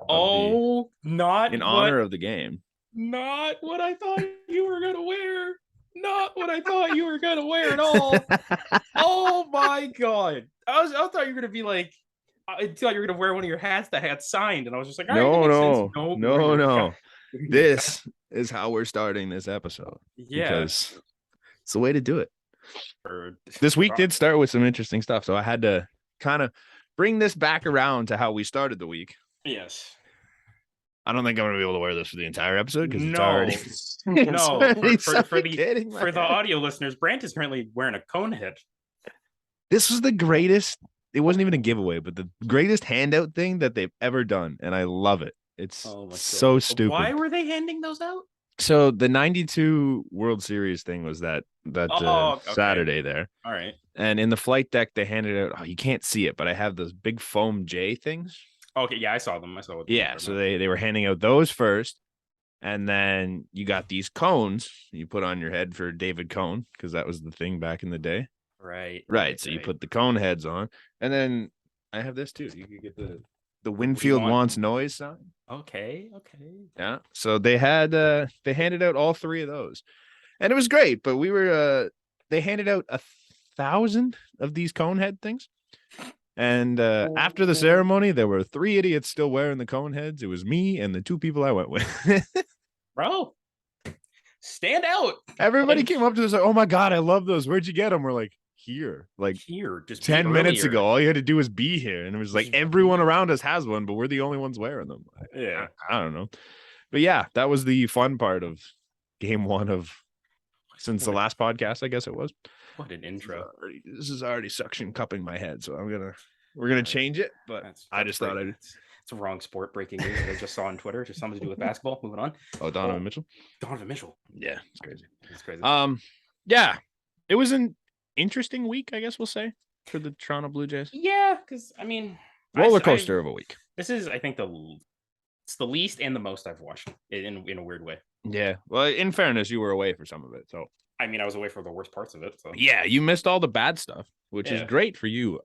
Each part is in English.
In honor of the game. Not what I thought you were gonna wear. Not what I thought you were gonna wear at all. Oh my god! I thought you were gonna be like, I thought you were gonna wear one of your hats that had signed, and I was just like, all right, that makes sense. No. This is how we're starting this episode. Yeah, because it's the way to do it. This week did start with some interesting stuff, so I had to kind of bring this back around to how we started the week. Yes. I don't think I'm gonna be able to wear this for the entire episode because it's already for the audio listeners. Brant is currently wearing a cone head. This was the greatest. It wasn't even a giveaway, but the greatest handout thing that they've ever done, and I love it. It's so stupid. Why were they handing those out? So the 92 World Series thing was that Saturday there. All right. And in the flight deck, they handed out, you can't see it, but I have those big foam J things. Okay, yeah, I saw them. Yeah, so they were handing out those first. And then you got these cones you put on your head for David Cone, because that was the thing back in the day. Right. So you put the cone heads on. And then I have this too. You could get the Winfield wants noise sign. Okay. Yeah. So they handed out all three of those. And it was great, but they handed out 1,000 of these cone head things. And after the ceremony, there were 3 idiots still wearing the cone heads. It was me and the 2 people I went with. Bro, stand out. Everybody came up to us like, oh my God, I love those. Where'd you get them? We're like, here, just 10 minutes ago. All you had to do was be here. And it was like everyone around us has one, but we're the only ones wearing them. Yeah. I don't know. But yeah, that was the fun part of game 1 of since the last podcast, I guess it was. What an intro. This is already suction cupping my head, so we're gonna change it, but I just thought it's a wrong sport. Breaking news that I just saw on Twitter, just something to do with basketball. Moving on. Oh, Donovan Mitchell. Yeah, it's crazy. Yeah, it was an interesting week, I guess we'll say, for the Toronto Blue Jays. Yeah, because I mean, roller coaster of a week. This is, I think, it's the least and the most I've watched in a weird way. Yeah, well, in fairness, you were away for some of it, so I mean, I was away for the worst parts of it. So yeah, you missed all the bad stuff, which is great for you.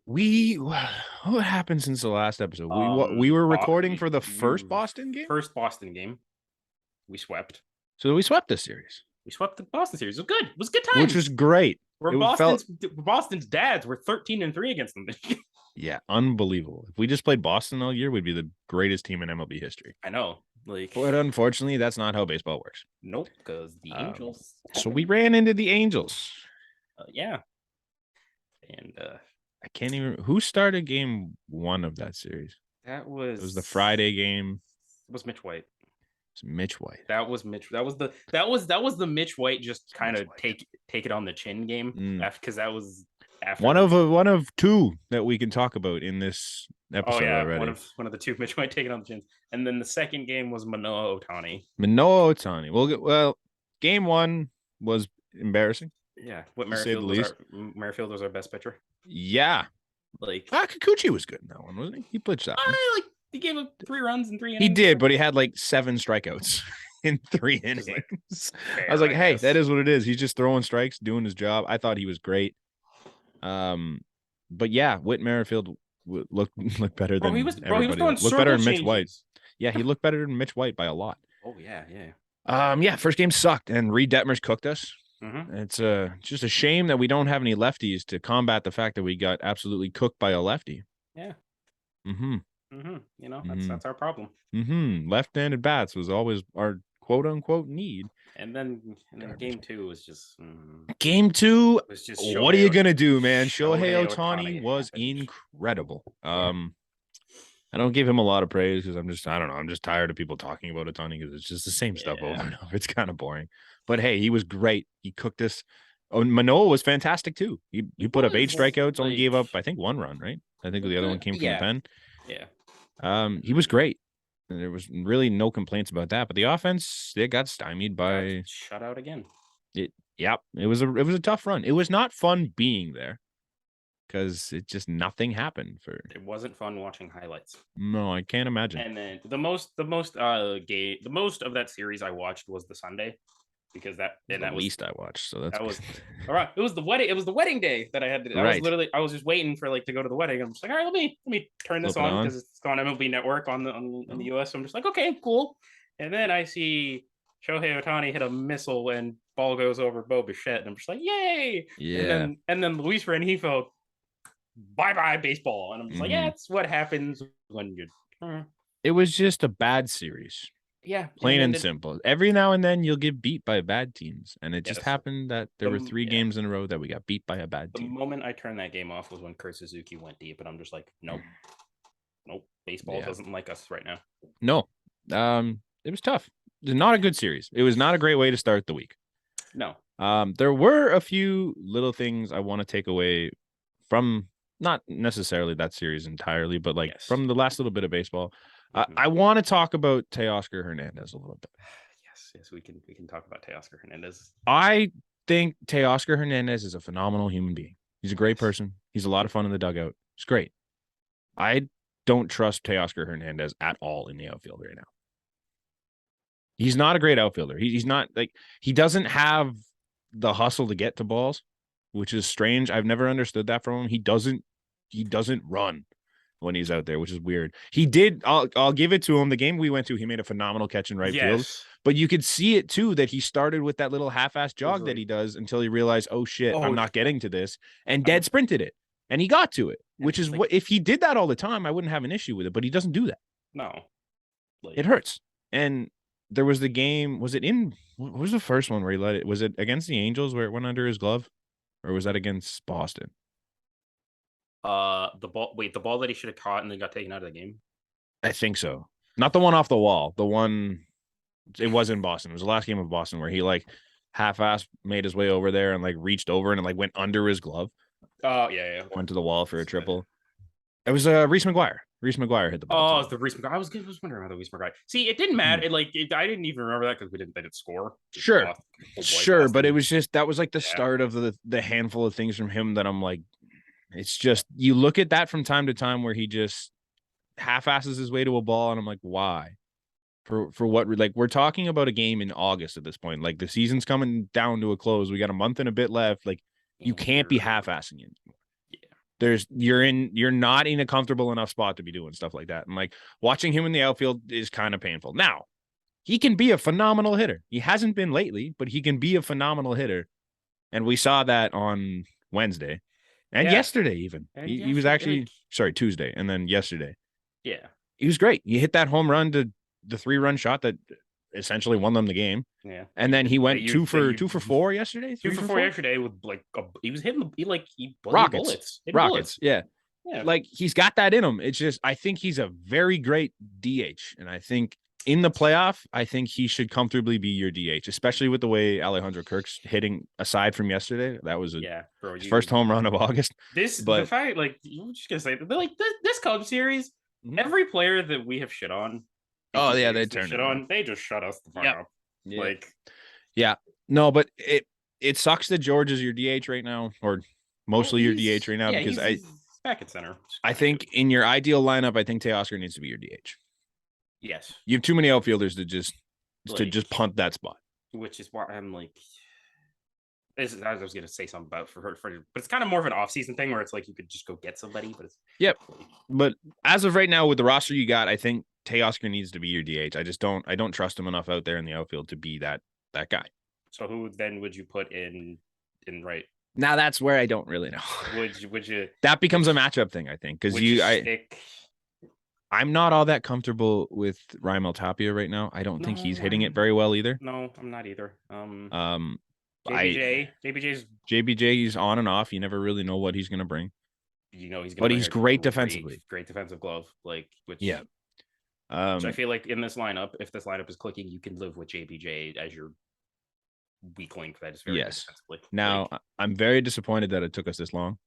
What happened since the last episode? We were recording for the first Boston game. We swept. So we swept this series. We swept the Boston series. It was good. It was a good time. Which was great. Boston's dads were 13-3 against them. Yeah, unbelievable. If we just played Boston all year, we'd be the greatest team in MLB history. I know. But unfortunately, that's not how baseball works. Nope, because the Angels. So we ran into the Angels. Yeah. And I can't even. Who started game 1 of that series? It was the Friday game. It was Mitch White. It's Mitch White. That was the Mitch White just kind of take it on the chin game, because that was after one of 2 that we can talk about in this episode already. One of the 2 Mitch White taking on the chins, and then the second game was Manoah Ohtani. Well, game 1 was embarrassing. Yeah, Merrifield was our best pitcher. Yeah, Kikuchi was good in that one, wasn't he? He pitched that one. He gave up 3 runs in 3 innings. He did, but he had 7 strikeouts in 3 innings. I was like, hey, that is what it is. He's just throwing strikes, doing his job. I thought he was great. But yeah, Whit Merrifield looked better than everybody. He was throwing looked better than Mitch White. Yeah, he looked better than Mitch White by a lot. Oh yeah. Yeah, first game sucked, and Reed Detmers cooked us. Mm-hmm. It's just a shame that we don't have any lefties to combat the fact that we got absolutely cooked by a lefty. Yeah. Mm-hmm. Mm-hmm. That's our problem. Mm-hmm. Left-handed bats was always our quote-unquote need. And then game 2 was just game 2. Was just what are you gonna do, man? Shohei Ohtani was incredible. I don't give him a lot of praise because I'm just tired of people talking about Ohtani because it's just the same stuff over and over. It's kind of boring. But hey, he was great. He cooked us. Oh, Manoah was fantastic too. He put up 8 strikeouts, only gave up, I think, 1 run, right? I think the other one came from the pen. Yeah. He was great. There was really no complaints about that. But the offense, it got stymied by shut out again. It was a tough run. It was not fun being there because it just nothing happened It wasn't fun watching highlights. No, I can't imagine. And then the most of that series I watched was the Sunday. because that was least I watched. So that was all right. It was the wedding. It was the wedding day that I had to. I was just waiting for like to go to the wedding. I'm just like, all right, let me turn this on because it's on MLB Network on the US. So I'm just like, okay, cool. And then I see Shohei Ohtani hit a missile and ball goes over Bo Bichette, and I'm just like, yay! Yeah. And then Luis Rengifo, bye baseball, and I'm just like, yeah, that's what happens when you. It was just a bad series. Yeah, plain and simple. Every now and then you'll get beat by bad teams, and it just happened that there were 3 games in a row that we got beat by a bad team. The moment I turned that game off was when Kurt Suzuki went deep, and I'm just like, nope, baseball doesn't like us right now. No, it was tough. It was not a good series. It was not a great way to start the week. No. There were a few little things I want to take away from, not necessarily that series entirely, but from the last little bit of baseball. I want to talk about Tay Oscar Hernandez a little bit. Yes, we can talk about Tay Oscar Hernandez. I think Tay Oscar Hernandez is a phenomenal human being. He's a great person. He's a lot of fun in the dugout. It's great. I don't trust Tay Oscar Hernandez at all in the outfield right now. He's not a great outfielder. He's not he doesn't have the hustle to get to balls, which is strange. I've never understood that from him. He doesn't run when he's out there, which is weird. He did. I'll give it to him. The game we went to, he made a phenomenal catch in right field. But you could see it too, that he started with that little half-ass jog that he does until he realized, oh shit, I'm not getting to this, and dead sprinted it, and he got to it. Which is what, if he did that all the time, I wouldn't have an issue with it. But he doesn't do that. No, it hurts. And there was the game. Was it in? What was the first one where he let it? Was it against the Angels where it went under his glove, or was that against Boston? The ball that he should have caught and then got taken out of the game. I think so. Not the one off the wall. The one, it was in Boston. It was the last game of Boston where he half-ass made his way over there and reached over and went under his glove. Oh yeah. Went to the wall for a triple. It was Reese McGuire. Reese McGuire hit the ball. Oh, it's the Reese McGuire. I was wondering about the Reese McGuire. See, it didn't matter. I didn't even remember that because they didn't score. Sure, but it was just that was the start of the handful of things from him that I'm like. It's just, you look at that from time to time where he just half-asses his way to a ball, and I'm like, why? For what? We're talking about a game in August at this point. The season's coming down to a close. We got a month and a bit left. You can't be half-assing it anymore. Yeah. You're not in a comfortable enough spot to be doing stuff like that. And watching him in the outfield is kind of painful. Now, he can be a phenomenal hitter. He hasn't been lately, but he can be a phenomenal hitter. And we saw that on Wednesday. And yesterday, even. He was actually, Tuesday, and then yesterday. Yeah. He was great. He hit that home run to the 3-run shot that essentially won them the game. Yeah. And then he went 2 for 4 yesterday. 2 for 4 yesterday with he was hitting rockets. Rockets. Yeah. He's got that in him. It's just, I think he's a very great DH. And I think in the playoff, I think he should comfortably be your DH, especially with the way Alejandro Kirk's hitting. Aside from yesterday, that was his first home run of August. The fact, you're just gonna say, this Cubs series, every player that we have shit on, they turned shit on. They just shut us the fuck up. No, but it sucks that George is your DH right now, or mostly your DH right now, because he's back at center. I think in your ideal lineup, I think Tay Oscar needs to be your DH. Yes, you have too many outfielders to just punt that spot. Which is why I'm I was going to say something about for but it's kind of more of an off-season thing where it's you could just go get somebody. But it's But as of right now, with the roster you got, I think Tay Oscar needs to be your DH. I don't trust him enough out there in the outfield to be that guy. So who then would you put in right? Now that's where I don't really know. Would you? That becomes a matchup thing, I think, because I'm not all that comfortable with Raimel Tapia right now. I don't think he's hitting it very well either. No, I'm not either. JBJ's on and off. You never really know what he's going to bring. He's going but he's great defensively. Great defensive glove. Which I feel in this lineup, if this lineup is clicking, you can live with JBJ as your weak link. That is very defensively. Now, I'm very disappointed that it took us this long.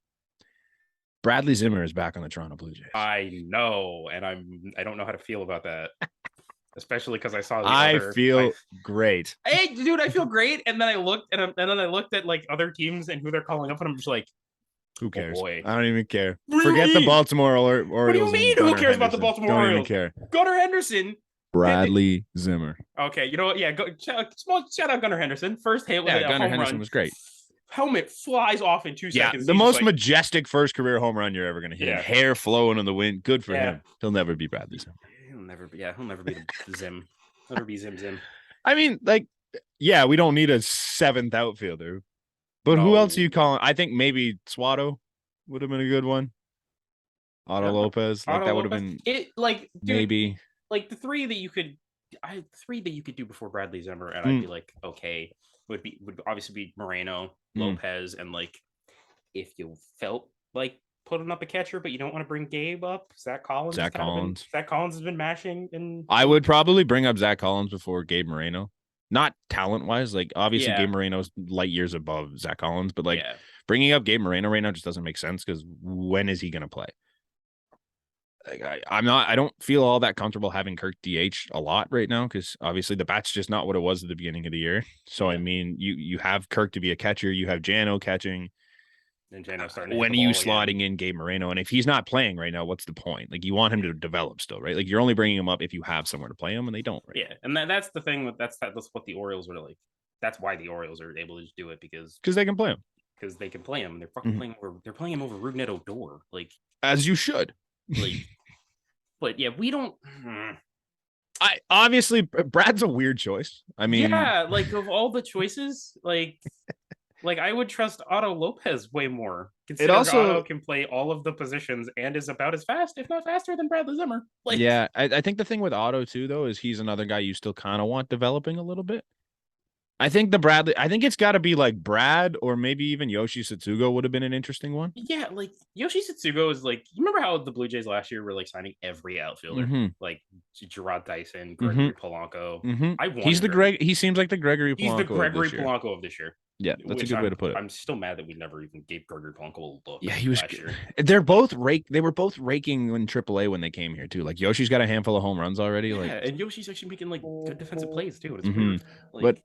Bradley Zimmer is back on the Toronto Blue Jays. I know, and I don't know how to feel about that, especially because I saw. I feel great. Hey, dude, I feel great. And then I looked, and then I looked at other teams and who they're calling up, and I'm just like, who cares? Oh boy. I don't even care. Forget the Baltimore Orioles. What do you mean? Who cares about the Baltimore Orioles? Don't even care. Gunnar Henderson Bradley Zimmer. Okay, you know what? Yeah, small shout out Gunnar Henderson. First hit with a Gunnar home Henderson run. was great. Helmet flies off in 2 seconds. The most majestic first career home run you're ever going to hit. Yeah. Hair flowing in the wind. Good for him. He'll never be Bradley Zimmer. He'll never be the Zim. Never be Zim. I mean, like, yeah, we don't need a 7th outfielder. But who else are you calling? I think maybe Swatto would have been a good one. Otto Lopez. Like, that would have been it. Like, dude, maybe like the three that you could do before Bradley Zimmer, and I'd be like, okay, would obviously be Moreno, Lopez, and like if you felt like putting up a catcher, but you don't want to bring Gabe up, Zach Collins. Zach Collins has been mashing, and I would probably bring up Zach Collins before Gabe Moreno. Not talent wise, like obviously Gabe Moreno's light years above Zach Collins, but like bringing up Gabe Moreno right now just doesn't make sense because when is he going to play? Like, I don't feel all that comfortable having Kirk DH a lot right now because obviously the bat's just not what it was at the beginning of the year. So I mean, you have Kirk to be a catcher, you have Jano catching. And Jano starting. When are you slotting in Gabe Moreno? And if he's not playing right now, what's the point? Like you want him to develop still, right? Like you're only bringing him up if you have somewhere to play him, and they don't. Right? Yeah, and that's the thing. That's what the Orioles are like. That's why the Orioles are able to do it because they can play him. Because they can play him. They're fucking playing over. They're playing him over Rougned Odor, like as you should. Like, but yeah, we don't. I obviously Brad's a weird choice. I mean, yeah, like of all the choices, like I would trust Otto Lopez way more. Considering Otto can play all of the positions and is about as fast, if not faster, than Bradley Zimmer. Like, yeah, I think the thing with Otto too, though, is he's another guy you still kind of want developing a little bit. I think it's got to be like Brad or maybe even Yoshi Satsugo would have been an interesting one. Yeah, like Yoshi Satsugo is like, you remember how the Blue Jays last year were like signing every outfielder, like Gerard Dyson, Gregory Polanco. He seems like the Gregory Polanco. He's the Gregory Polanco of this year. Yeah, that's a good way to put it. I'm still mad that we never even gave Gregory Polanco a look. Yeah, he was last year. They were both raking in AAA when they came here too. Like Yoshi's got a handful of home runs already. Yeah, like, and Yoshi's actually making like good defensive plays too. It's weird. Like, but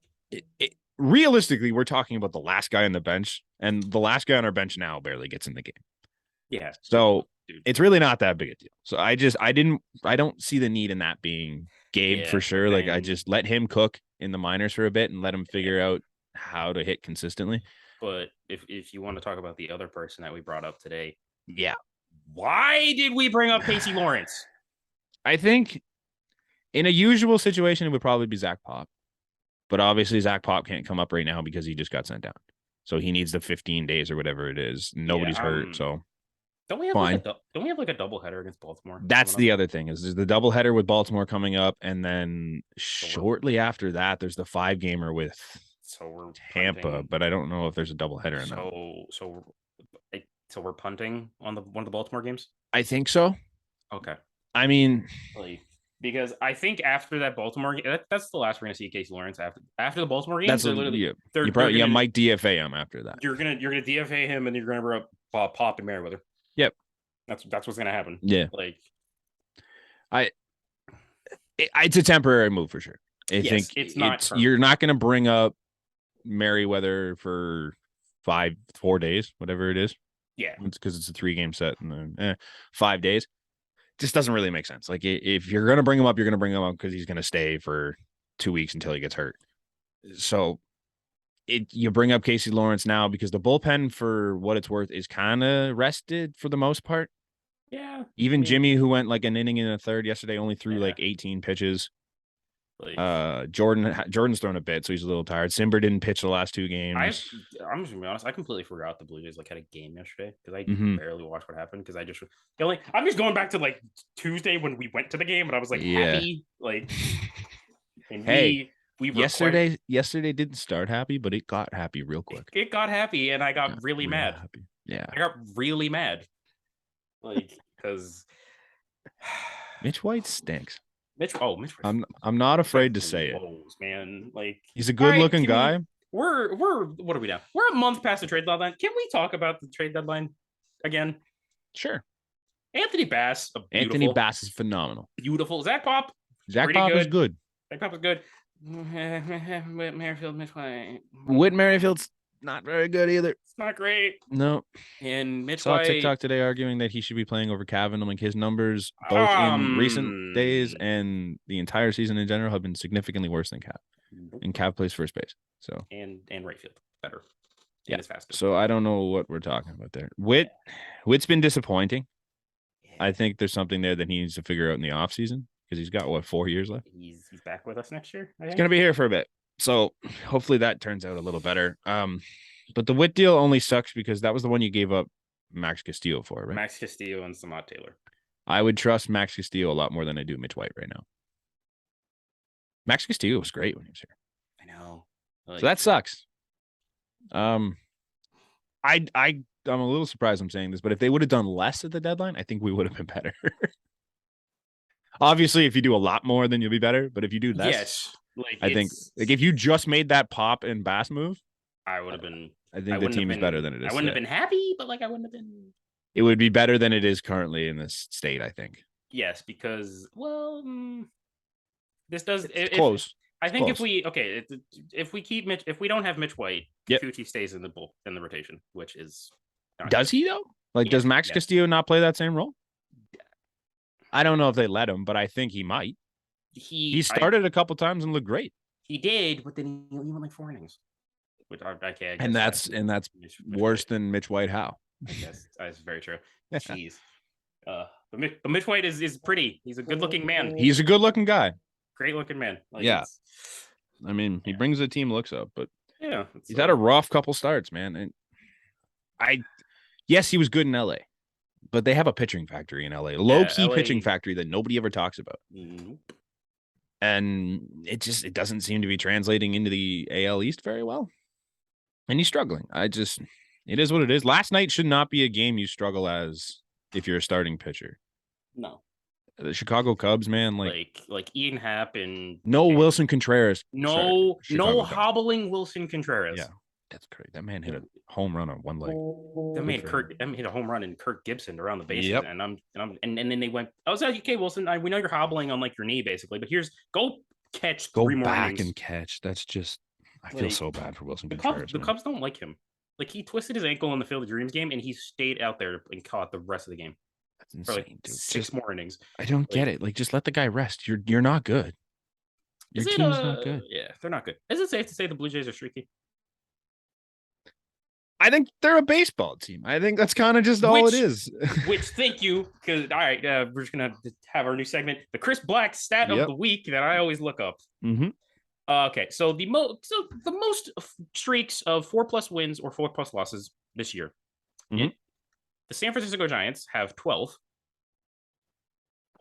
realistically, we're talking about the last guy on the bench, and the last guy on our bench now barely gets in the game. Yeah. So it's really not that big a deal. So I don't see the need in that being Gabe for sure. Like I just let him cook in the minors for a bit and let him figure out how to hit consistently. But if you want to talk about the other person that we brought up today, why did we bring up Casey Lawrence? I think in a usual situation, it would probably be Zach Pop. But obviously, Zach Pop can't come up right now because he just got sent down. So he needs the 15 days or whatever it is. Nobody's hurt. So don't we have like a doubleheader against Baltimore? That's the other thing is there's the doubleheader with Baltimore coming up. And then shortly after that, there's the 5-gamer with Tampa. But I don't know if there's a doubleheader in that. So we're punting on one of the Baltimore games? I think so. Okay. I mean... Because I think after that Baltimore game, that's the last we're going to see Casey Lawrence after the Baltimore game. You might DFA him after that. You're gonna DFA him, and you're gonna bring up Pop and Merriweather. Yep, that's what's gonna happen. Yeah, like it's a temporary move for sure. I think you're not gonna bring up Merriweather for 4 days, whatever it is. Yeah, it's because it's a 3-game set and then 5 days. Just doesn't really make sense. Like if you're gonna bring him up, you're gonna bring him up because he's gonna stay for 2 weeks until he gets hurt. So you bring up Casey Lawrence now because the bullpen, for what it's worth, is kind of rested for the most part. Yeah. Even Jimmy, who went like an inning in a third yesterday, only threw like 18 pitches. Jordan's thrown a bit, so he's a little tired. Simber didn't pitch the last 2 games. I'm just gonna be honest. I completely forgot the Blue Jays had a game yesterday because I barely watched what happened because I'm just going back to like Tuesday when we went to the game and I was like happy. Like, and yesterday didn't start happy, but it got happy real quick. It got happy, and I got really mad. Happy. Yeah, I got really mad. Like because Mitch White stinks. Mitch. I'm not afraid to say it, man. Like he's a good-looking guy. We're what are we now? We're a month past the trade deadline. Can we talk about the trade deadline again? Sure. Anthony Bass is phenomenal. Beautiful. Zach Pop is good. Zach Pop is good. Merrifield, Mitch White. Whit Merrifield's not very good either. It's not great. No. And Mitch Saw White, TikTok today arguing that he should be playing over Cav, and like his numbers both in recent days and the entire season in general have been significantly worse than Cav. And Cav plays first base. So and right field better. Yeah. And it's faster. So I don't know what we're talking about there. Witt's been disappointing. Yeah. I think there's something there that he needs to figure out in the offseason because he's got 4 years left. He's back with us next year. He's gonna be here for a bit. So hopefully that turns out a little better. But the Witt deal only sucks because that was the one you gave up Max Castillo for, right? Max Castillo and Samad Taylor. I would trust Max Castillo a lot more than I do Mitch White right now. Max Castillo was great when he was here. I know. So that sucks. I'm a little surprised I'm saying this, but if they would have done less at the deadline, I think we would have been better. Obviously, if you do a lot more, then you'll be better. But if you do less, yes, I think if you just made that pop and Bass move, I would have been. I think the team is better than it is. I wouldn't have been happy, but I wouldn't have been. It would be better than it is currently in this state, I think. Yes, because this does it's close. I think if we keep Mitch, if we don't have Mitch White, yep. Kikuchi stays in the rotation, which is. Does he though? Does Max Castillo not play that same role? I don't know if they let him, but I think he might. He started a couple times and looked great. He did, but then he went 4 innings. Which I can't. And that's worse than Mitch White. How? I guess that's very true. Jeez. But Mitch White is pretty. He's a good-looking man. He's a good-looking guy. Great-looking man. Yeah. I mean, he brings the team looks up, but yeah, he's had a rough couple starts, man. And yes, he was good in LA, but they have a pitching factory in LA, low-key pitching factory that nobody ever talks about. Nope. And it doesn't seem to be translating into the AL East very well. And he's struggling. It is what it is. Last night should not be a game you struggle as if you're a starting pitcher. No. The Chicago Cubs, man, like Ian Happ and Wilson Contreras. No hobbling Wilson Contreras. Yeah, that's great. That man hit a home run on one leg. That hit a home run in Kirk Gibson around the bases, yep. and then they went. I was like, okay, Wilson, we know you're hobbling on your knee basically, but go catch. Go back and catch. That's just. I feel so bad for Wilson Contreras. The Cubs don't like him. He twisted his ankle in the Field of Dreams game, and he stayed out there and caught the rest of the game. That's insane, dude. 6 more innings. I don't get it. Just let the guy rest. You're not good. Your team's not good. Yeah, they're not good. Is it safe to say the Blue Jays are streaky? I think they're a baseball team. I think that's kind of just all it is. Thank you. Because all right, we're just gonna have our new segment, the Chris Black stat of the week that I always look up. Mm-hmm. Okay, so the most streaks of 4+ wins or 4+ losses this year. Mm-hmm. The San Francisco Giants have 12.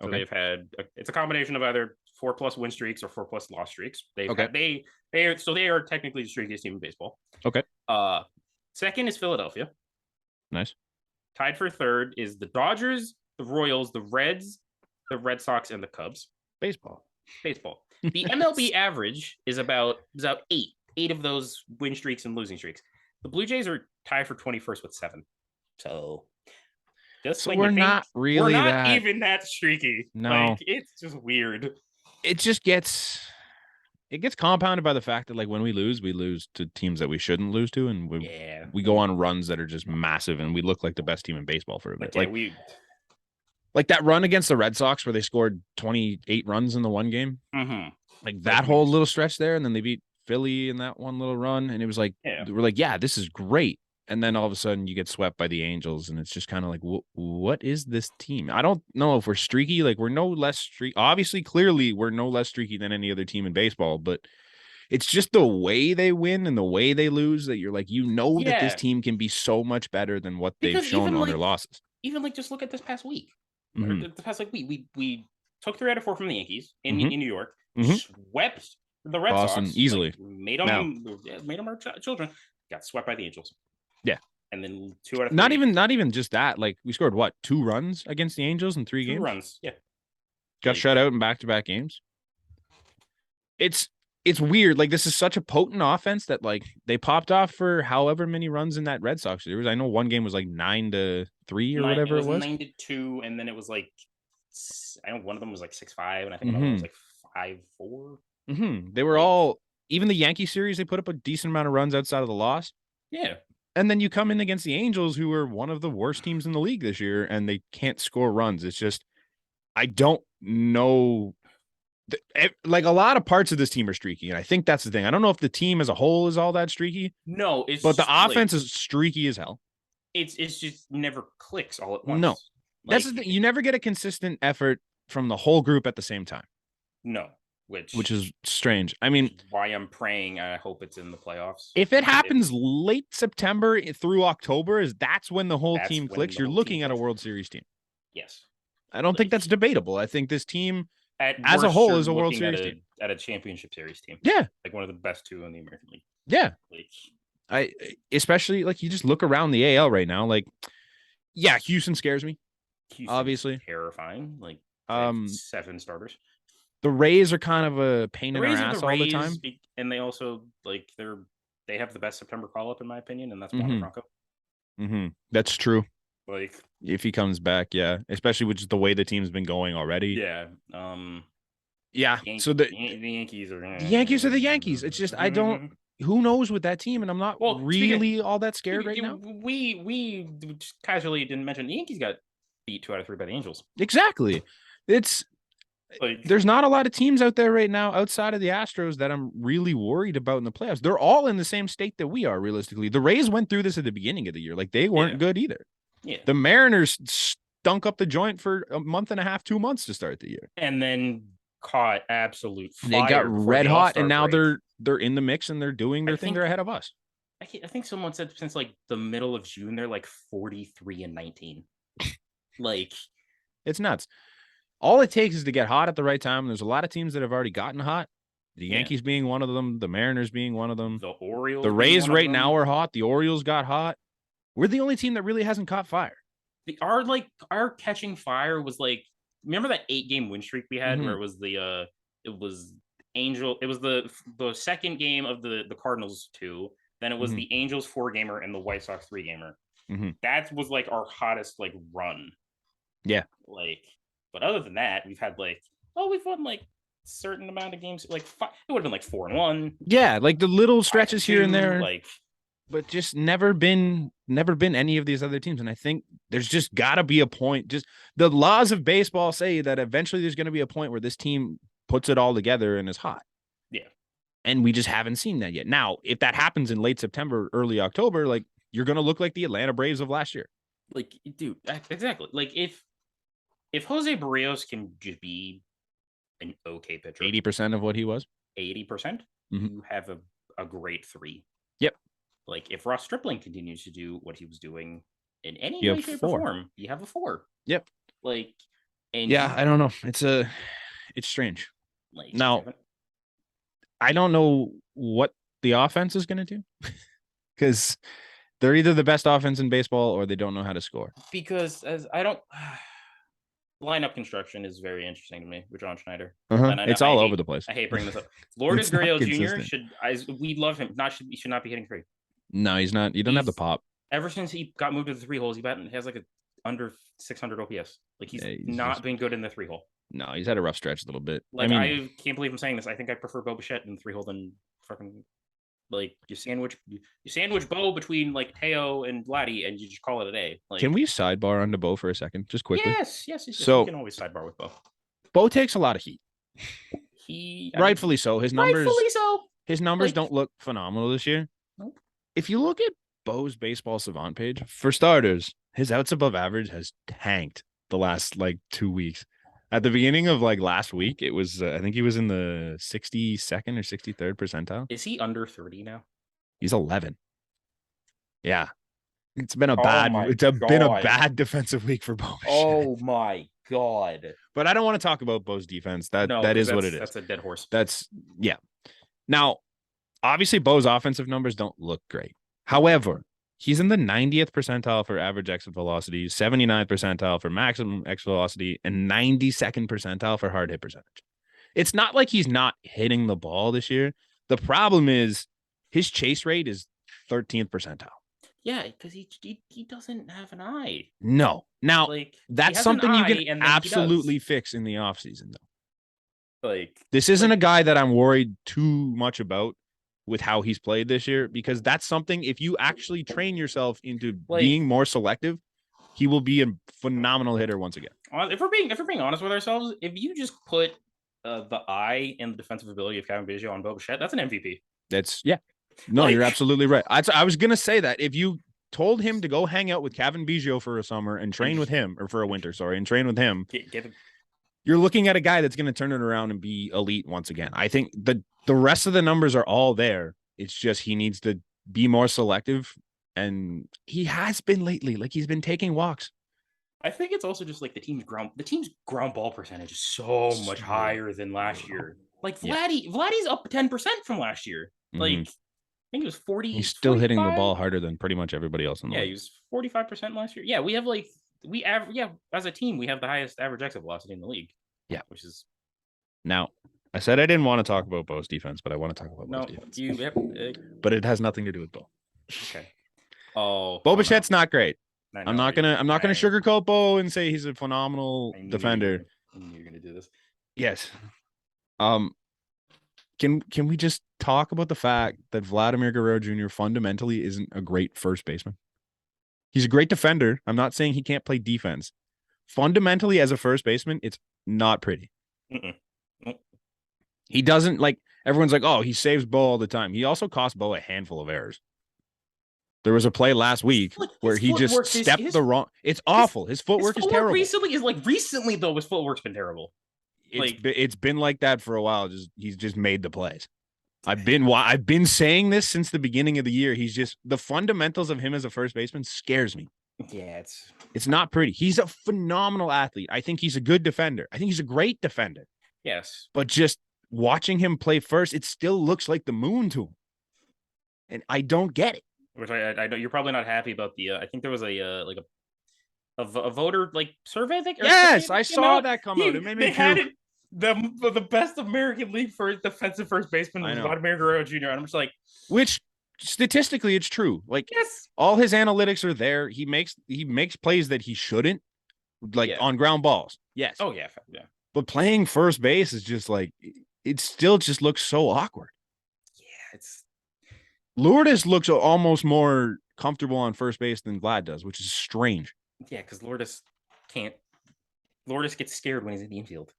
So they've had it's a combination of either 4+ win streaks or 4+ loss streaks. They are technically the streakiest team in baseball. Okay. Second is Philadelphia. Nice. Tied for third is the Dodgers, the Royals, the Reds, the Red Sox, and the Cubs. Baseball. The MLB average is about 8 of those win streaks and losing streaks. The Blue Jays are tied for 21st with 7. So we're not even that streaky. No, it's just weird. It just gets compounded by the fact that when we lose to teams that we shouldn't lose to, and we go on runs that are just massive, and we look like the best team in baseball for a bit. Like that run against the Red Sox where they scored 28 runs in the one game. Mm-hmm. That whole little stretch there, and then they beat Philly in that one little run, and it was we're this is great. And then all of a sudden you get swept by the Angels, and it's just kind of what is this team? I don't know if we're streaky. We're no less streaky. Obviously, clearly, we're no less streaky than any other team in baseball, but it's just the way they win and the way they lose that you're that this team can be so much better than what they've shown on their losses. Even just look at this past week. Mm-hmm. The past we took 3 out of 4 from the Yankees in New York, swept the Red Sox easily, made them our children. Got swept by the Angels. Yeah, and then 2 out of 3. Not even just that. We scored 2 runs against the Angels in 3 games. 2 runs, yeah. Got shut out in back-to-back games. It's weird. This is such a potent offense that they popped off for however many runs in that Red Sox series. I know one game was 9-3 or whatever it was. 9-2, and then it was I know one of them was 6-5, and I think another one was 5-4. Mm-hmm. They were all, even the Yankee series, they put up a decent amount of runs outside of the loss. Yeah. And then you come in against the Angels, who are one of the worst teams in the league this year, and they can't score runs. It's just, I don't know. Like a lot of parts of this team are streaky, and I think that's the thing. I don't know if the team as a whole is all that streaky. No, it's but the just, offense is streaky as hell. It's just never clicks all at once. No, that's the thing. You never get a consistent effort from the whole group at the same time. No, which is strange. I mean, why I'm praying. I hope it's in the playoffs. If it happens late September through October, that's when the whole team clicks. You're looking at a World Series team. Yes, I don't think that's debatable. I think this team, as a whole, is a World Series team. At a championship series team. Yeah, like one of the best two in the American League. Yeah, especially like you just look around the AL right now. Like, yeah, Houston scares me. Obviously, terrifying. Like 7 starters. The Rays are kind of a pain in our ass all the time, and they also they have the best September call up in my opinion, and that's Wander Franco. That's true. Like if he comes back, yeah, especially with just the way the team's been going already. Yeah. Yeah. So the Yankees are the Yankees. It's just I don't. Who knows with that team, and I'm not really all that scared right now. We just casually didn't mention the Yankees got beat 2 out of 3 by the Angels. Exactly. It's there's not a lot of teams out there right now outside of the Astros that I'm really worried about in the playoffs. They're all in the same state that we are, realistically. The Rays went through this at the beginning of the year. Like, they weren't good either. Yeah. The Mariners stunk up the joint for a month and a half, 2 months to start the year. And then caught absolute fire. They got red hot, and now they're in the mix, and they're doing their thing. They're ahead of us. I think someone said since like the middle of June, they're like 43-19. Like, it's nuts. All it takes is to get hot at the right time. There's a lot of teams that have already gotten hot. The Yankees being one of them, the Mariners being one of them. The Orioles. The Rays right now are hot. The Orioles got hot. We're the only team that really hasn't caught fire. Our catching fire was like, remember that 8-game win streak we had where it was the second game of the Cardinals 2, then it was the Angels 4-gamer and the White Sox 3-gamer. That was like our hottest like run. Yeah. Like, but other than that, we've had we've won like certain amount of games. Like it would have been like 4-1. Yeah, like the little stretches here and there. But just never been any of these other teams. And I think there's just got to be a point. Just the laws of baseball say that eventually there's going to be a point where this team puts it all together and is hot. Yeah. And we just haven't seen that yet. Now, if that happens in late September, early October, like, you're going to look like the Atlanta Braves of last year. Like, dude, exactly. Like, if Jose Barrios can just be an okay pitcher, 80% of what he was, 80%, you have a great 3. Yep. Like, if Ross Stripling continues to do what he was doing in any way, shape, or form, you have a 4. Yep. Like, and I don't know. It's strange. Like, now, I don't know what the offense is going to do because they're either the best offense in baseball or they don't know how to score. Because lineup construction is very interesting to me with John Schneider. It's all over the place. I hate bringing this up. Lourdes Gurriel Jr. we love him. He should not be hitting 3. No, he's not. You don't have the pop. Ever since he got moved to the 3 holes, he has like a under 600 OPS. Like, he's not been good in the 3 hole. No, he's had a rough stretch a little bit. Like, I can't believe I'm saying this. I think I prefer Bo Bichette in the 3 hole than fucking, like, you sandwich Bo between like Teo and Vladdy, and you just call it a day. Like, can we sidebar onto Bo for a second, just quickly? Yes. So you can always sidebar with Bo. Bo takes a lot of heat. Rightfully so. His numbers don't look phenomenal this year. Nope. If you look at Bo's baseball savant page, for starters, his outs above average has tanked the last like 2 weeks. At the beginning of like last week, it was I think he was in the 62nd or 63rd percentile. Is he under 30 now? He's 11. Yeah. It's been been a bad defensive week for Bo. Oh my God. But I don't want to talk about Bo's defense. That is what it is. That's a dead horse. Yeah. Now, obviously Bo's offensive numbers don't look great. However, he's in the 90th percentile for average exit velocity, 79th percentile for maximum exit velocity, and 92nd percentile for hard hit percentage. It's not like he's not hitting the ball this year. The problem is his chase rate is 13th percentile. Yeah, because he doesn't have an eye. No. Now, like, that's something you can absolutely fix in the offseason, though. Like, this isn't a guy that I'm worried too much about with how he's played this year, because that's something, if you actually train yourself into being more selective, he will be a phenomenal hitter once again. If we're being honest with ourselves, if you just put the eye and the defensive ability of Kevin Biggio on Bo Bichette, that's an MVP. You're absolutely right. I was gonna say that if you told him to go hang out with Kevin Biggio for a summer and train with him, or for a winter, and train with him, you're looking at a guy that's going to turn it around and be elite once again. I think the rest of the numbers are all there. It's just he needs to be more selective, and he has been lately. Like, he's been taking walks. I think it's also just like the team's ground ball percentage is so much higher than last year. Like Vladdy's up 10% from last year. Like, I think it was 40. He's still 45? Hitting the ball harder than pretty much everybody else in the league. He was 45% last year. Yeah, we have as a team, we have the highest average exit velocity in the league. Yeah, which is. Now, I said I didn't want to talk about Bo's defense, but I want to talk about Bo's defense. But it has nothing to do with Bo. Okay. Oh, Bo Bichette's not great. I'm not gonna sugarcoat Bo and say he's a phenomenal defender. You're gonna do this. Yes. Can we just talk about the fact that Vladimir Guerrero Jr. fundamentally isn't a great first baseman? He's a great defender. I'm not saying he can't play defense. Fundamentally, as a first baseman, it's not pretty. He doesn't, like, everyone's like, oh, he saves Bo all the time. He also cost Bo a handful of errors. There was a play last week where he just stepped the wrong. It's awful. His footwork is terrible. Recently though, his footwork's been terrible. It's been like that for a while. He's just made the plays. I've been saying this since the beginning of the year. He's just, the fundamentals of him as a first baseman scares me. Yeah, it's not pretty. He's a phenomenal athlete. I think he's a good defender. I think he's a great defender. Yes, but just watching him play first, it still looks like the moon to him, and I don't get it. Which I know you're probably not happy about the. I think there was a voter survey. Yes, I saw that come out. It made me they had it, the best American League for defensive first baseman was Vladimir Guerrero Jr. And I'm just like, which statistically it's true. Like, yes, all his analytics are there. He makes plays that he shouldn't, on ground balls. Yes. Oh yeah. But playing first base is just like, it still just looks so awkward. Yeah, Lourdes looks almost more comfortable on first base than Vlad does, which is strange. Yeah, because Lourdes gets scared when he's in the infield.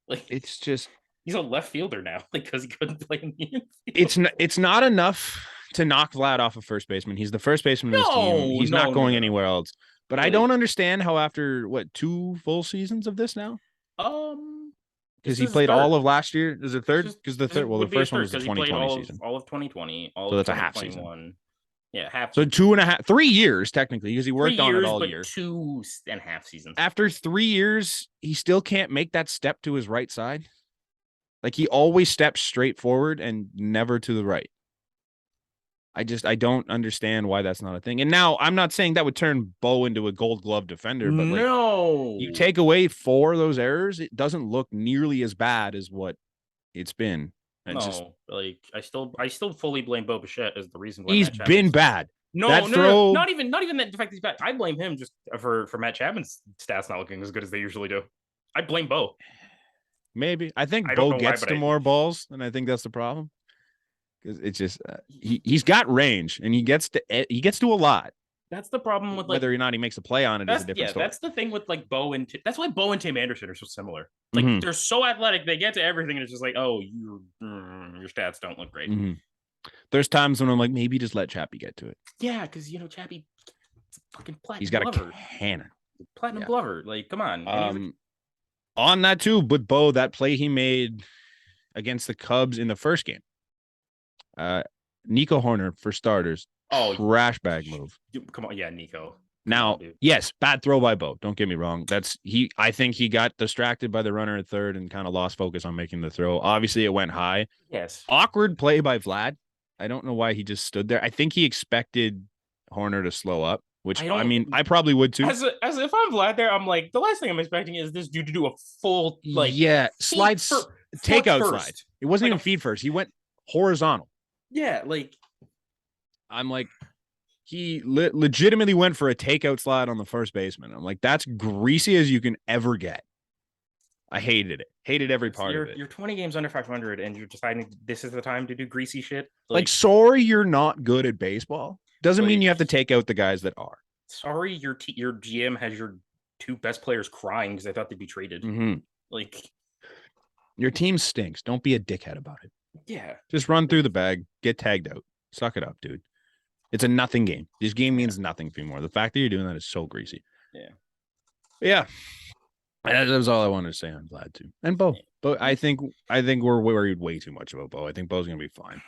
It's just, he's a left fielder now, because he couldn't play in the infield. It's not enough to knock Vlad off of first baseman. He's the first baseman of his team. He's not going anywhere else. But I don't understand how after 2 full seasons of this now. Because he played all of last year. Is it third? Because the first one was the 2020 season. All of 2020. So that's a half season. Yeah, half. So 3 years technically, because he worked on it all year. 2.5 seasons. After 3 years, he still can't make that step to his right side. Like, he always steps straight forward and never to the right. I don't understand why that's not a thing. And now, I'm not saying that would turn Bo into a Gold Glove defender, but you take away 4 of those errors, it doesn't look nearly as bad as what it's been. I still fully blame Bo Bichette as the reason why he's been bad. No, not even that. The fact he's bad. I blame him just for Matt Chapman's stats not looking as good as they usually do. I blame Bo. Maybe I think Bo gets to more balls, and I think that's the problem. Because it's just he's got range, and he gets to a lot. That's the problem with whether or not he makes a play on it is a different story. That's the thing with Bo and that's why Bo and Tim Anderson are so similar. They're so athletic, they get to everything, and it's just like, oh, your stats don't look great. There's times when I'm like, maybe just let Chappie get to it. Yeah, because Chappie, fucking platinum. He's got glover. A cannon. Platinum glover. Like, come on. On that too, but Bo, that play he made against the Cubs in the first game. Nico Horner, for starters. Trash bag move. Come on, yeah, Nico. Now, yes, bad throw by Bo. Don't get me wrong. I think he got distracted by the runner at third and kind of lost focus on making the throw. Obviously, it went high. Yes. Awkward play by Vlad. I don't know why he just stood there. I think he expected Horner to slow up, which I probably would too. As if I'm Vlad there, I'm like, the last thing I'm expecting is this dude to do a full takeout slide. It wasn't even feed first. He went horizontal. Yeah, I'm like, he legitimately went for a takeout slide on the first baseman. I'm like, that's greasy as you can ever get. I hated it. Hated every part of it. You're 20 games under 500, and you're deciding this is the time to do greasy shit. Like, sorry, you're not good at baseball. Doesn't mean you have to take out the guys that are. Sorry, your GM has your 2 best players crying because they thought they'd be traded. Like, your team stinks. Don't be a dickhead about it. Yeah. Just run through the bag, get tagged out. Suck it up, dude. It's a nothing game. This game means nothing for you more. The fact that you're doing that is so greasy. Yeah. That was all I wanted to say. I'm glad to. And Bo. But I think we're worried way too much about Bo. I think Bo's gonna be fine.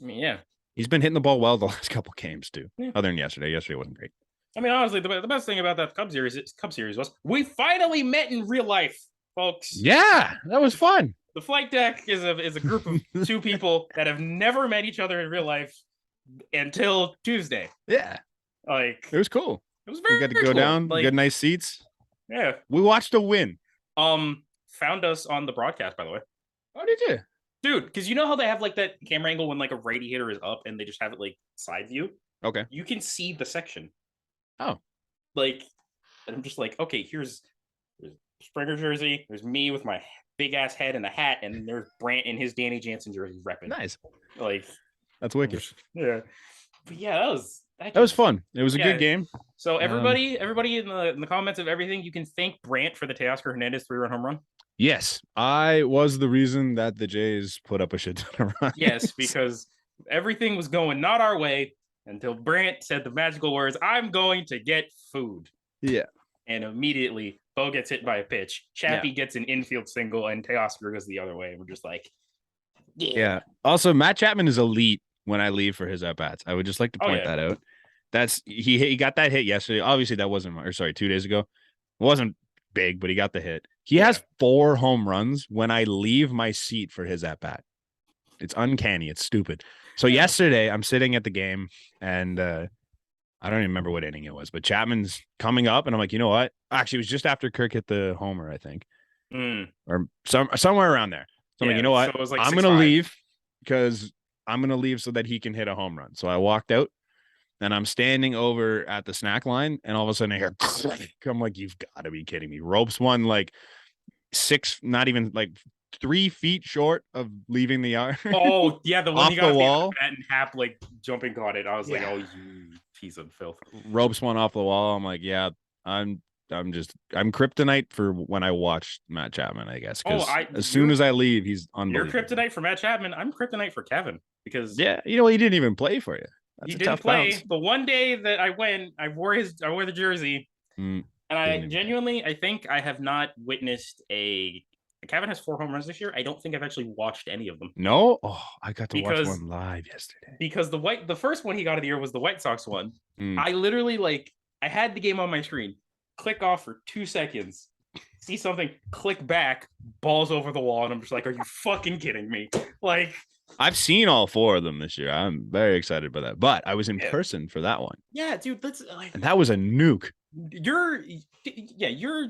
I mean, yeah. He's been hitting the ball well the last couple games too. Other than yesterday. Yesterday wasn't great. I mean, honestly, the best thing about that Cub series was we finally met in real life, folks. Yeah, that was fun. The flight deck is a group of 2 people that have never met each other in real life until Tuesday. Yeah. Like, it was cool. It was very We got to go down. Like, good nice seats. Yeah. We watched a win. Found us on the broadcast, by the way. Oh, did you? Dude, because you know how they have like that camera angle when like a righty hitter is up and they just have it like side view? Okay. You can see the section. Oh. Like, and I'm just like, okay, there's Springer jersey. There's me with my big ass head and a hat, and there's Brant in his Danny Jansen jersey repping. Nice. Like, that's wicked. Yeah. But yeah, that was fun. It was a good game. So everybody in the comments of everything, you can thank Brant for the Tay Oscar Hernandez 3-run home run. Yes, I was the reason that the Jays put up a shit ton of runs. Yes, because everything was going not our way until Brant said the magical words, "I'm going to get food." Yeah. And immediately, Bo gets hit by a pitch. Chappie gets an infield single, and Tay Oscar goes the other way. And we're just like, yeah. Also, Matt Chapman is elite when I leave for his at-bats. I would just like to point that out. That's he got that hit yesterday. Obviously, that wasn't 2 days ago. It wasn't big, but he got the hit. He has 4 home runs when I leave my seat for his at-bat. It's uncanny. It's stupid. So yesterday, I'm sitting at the game, and I don't even remember what inning it was, but Chapman's coming up, and I'm like, you know what? Actually, it was just after Kirk hit the homer, I think, or somewhere around there. So I'm like, you know what? So I'm going to leave because I'm going to leave so that he can hit a home run. So I walked out, and I'm standing over at the snack line, and all of a sudden I hear, I'm like, you've got to be kidding me. Ropes one like 6, not even like 3 feet short of leaving the yard. Oh, yeah, the one off he got the wall and Hap like jumping caught it. I was like, oh, you piece of filth. Ropes one off the wall. I'm like, yeah, I'm kryptonite for when I watch Matt Chapman, I guess. Because as soon as I leave, he's unbelievable. You're kryptonite for Matt Chapman. I'm kryptonite for Kevin because he didn't even play for you. That's he didn't play. Bounce. The one day that I went, I wore the jersey, and I genuinely, I think I have not witnessed Kevin has 4 home runs this year. I don't think I've actually watched any of them. No? Oh, I got to watch one live yesterday. Because the first one he got of the year was the White Sox one. I literally I had the game on my screen, click off for 2 seconds, see something, click back, balls over the wall, and I'm just like, are you fucking kidding me? Like, I've seen all 4 of them this year. I'm very excited by that. But I was in person for that one. Yeah, dude, and that was a nuke. You're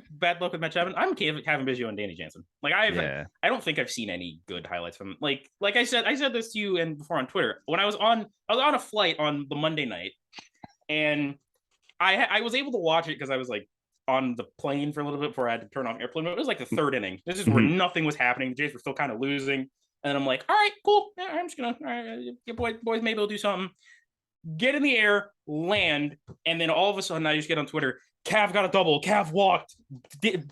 bad luck with Matt Chapman. I'm Kevin Biggio and Danny Jansen. Like I don't think I've seen any good highlights from like I said this to you and before on Twitter. When I was on a flight on the Monday night, and I was able to watch it because I was like on the plane for a little bit before I had to turn off airplane mode. It was like the 3rd inning. This is where nothing was happening. The Jays were still kind of losing, and I'm like, all right, cool. Yeah, I'm just gonna your boys maybe they'll do something. Get in the air, land, and then all of a sudden I just get on Twitter, Cav got a double, Cav walked,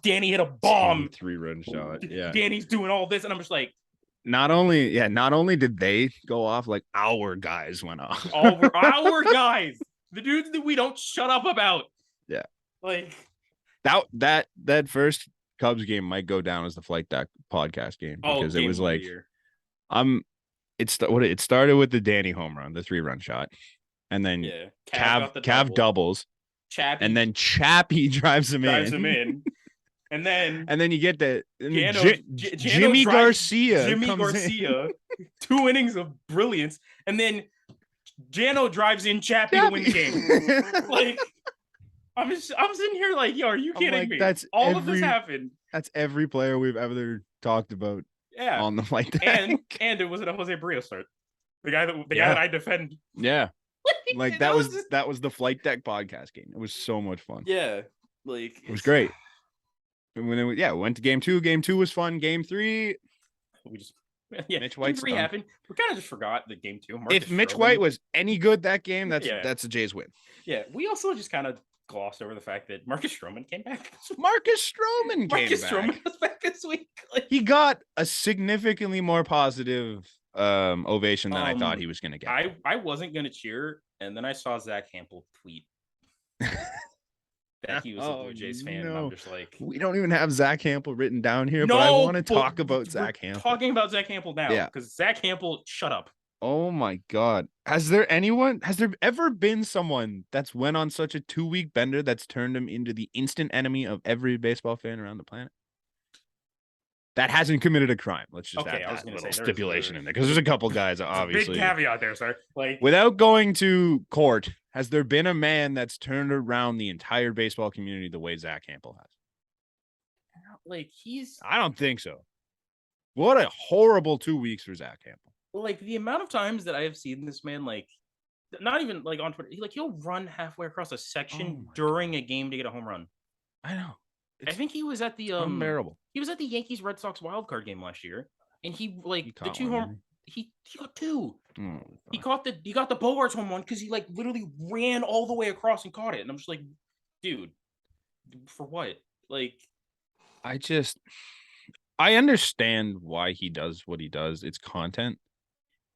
Danny hit a bomb. 3-run shot. Yeah. Danny's doing all this, and I'm just like, not only did they go off, like our guys went off. our guys. The dudes that we don't shut up about. Yeah. Like that first Cubs game might go down as the Flight Deck podcast game because it was like it started with the Danny home run, the 3-run shot. And then Cav doubles, Chappie, and then Chappie drives him in. And then you get the Jimmy Garcia. 2 innings of brilliance, and then Jano drives in Chappie to win the game. Like I'm sitting here like, yo, are you kidding me? That's all of this happened. That's every player we've ever talked about. Yeah, on the Flight Deck. and it was a Jose Barrios start. The guy that I defend. Yeah. Like that was the Flight Deck podcast game. It was so much fun. Yeah, like it was great. we went to game 2. Game 2 was fun. Game 3, We just Mitch game White 3 stunk. happened. We kind of just forgot the game 2. If Mitch White was any good that game, that's a Jays win. Yeah, we also just kind of glossed over the fact that Marcus Stroman came back. Marcus Stroman was back this week. He got a significantly more positive ovation than I thought he was going to get. I wasn't going to cheer, and then I saw Zach Hampel tweet that he was a Blue Jays fan, and I'm just like, we don't even have Zach Hampel written down here, but I want to talk about Zach Hampel. Talking about Zach Hampel now, because Zach Hampel, shut up. Oh my God. Has there ever been someone that's went on such a 2-week bender that's turned him into the instant enemy of every baseball fan around the planet? That hasn't committed a crime. Let's just add that little stipulation in there, because there's a couple guys, obviously. Big caveat there, sir. Like, without going to court, has there been a man that's turned around the entire baseball community the way Zach Hampel has? Like, I don't think so. What a horrible 2 weeks for Zach Hampel. Like, the amount of times that I have seen this man, like, not even like on Twitter, he'll run halfway across a section during a game to get a home run. I know. I think he was at the unbearable. He was at the Yankees Red Sox wild card game last year, and he got 2. He got the Bogarts home run because he literally ran all the way across and caught it, and I'm just like, dude, for what? Like, I understand why he does what he does. It's content.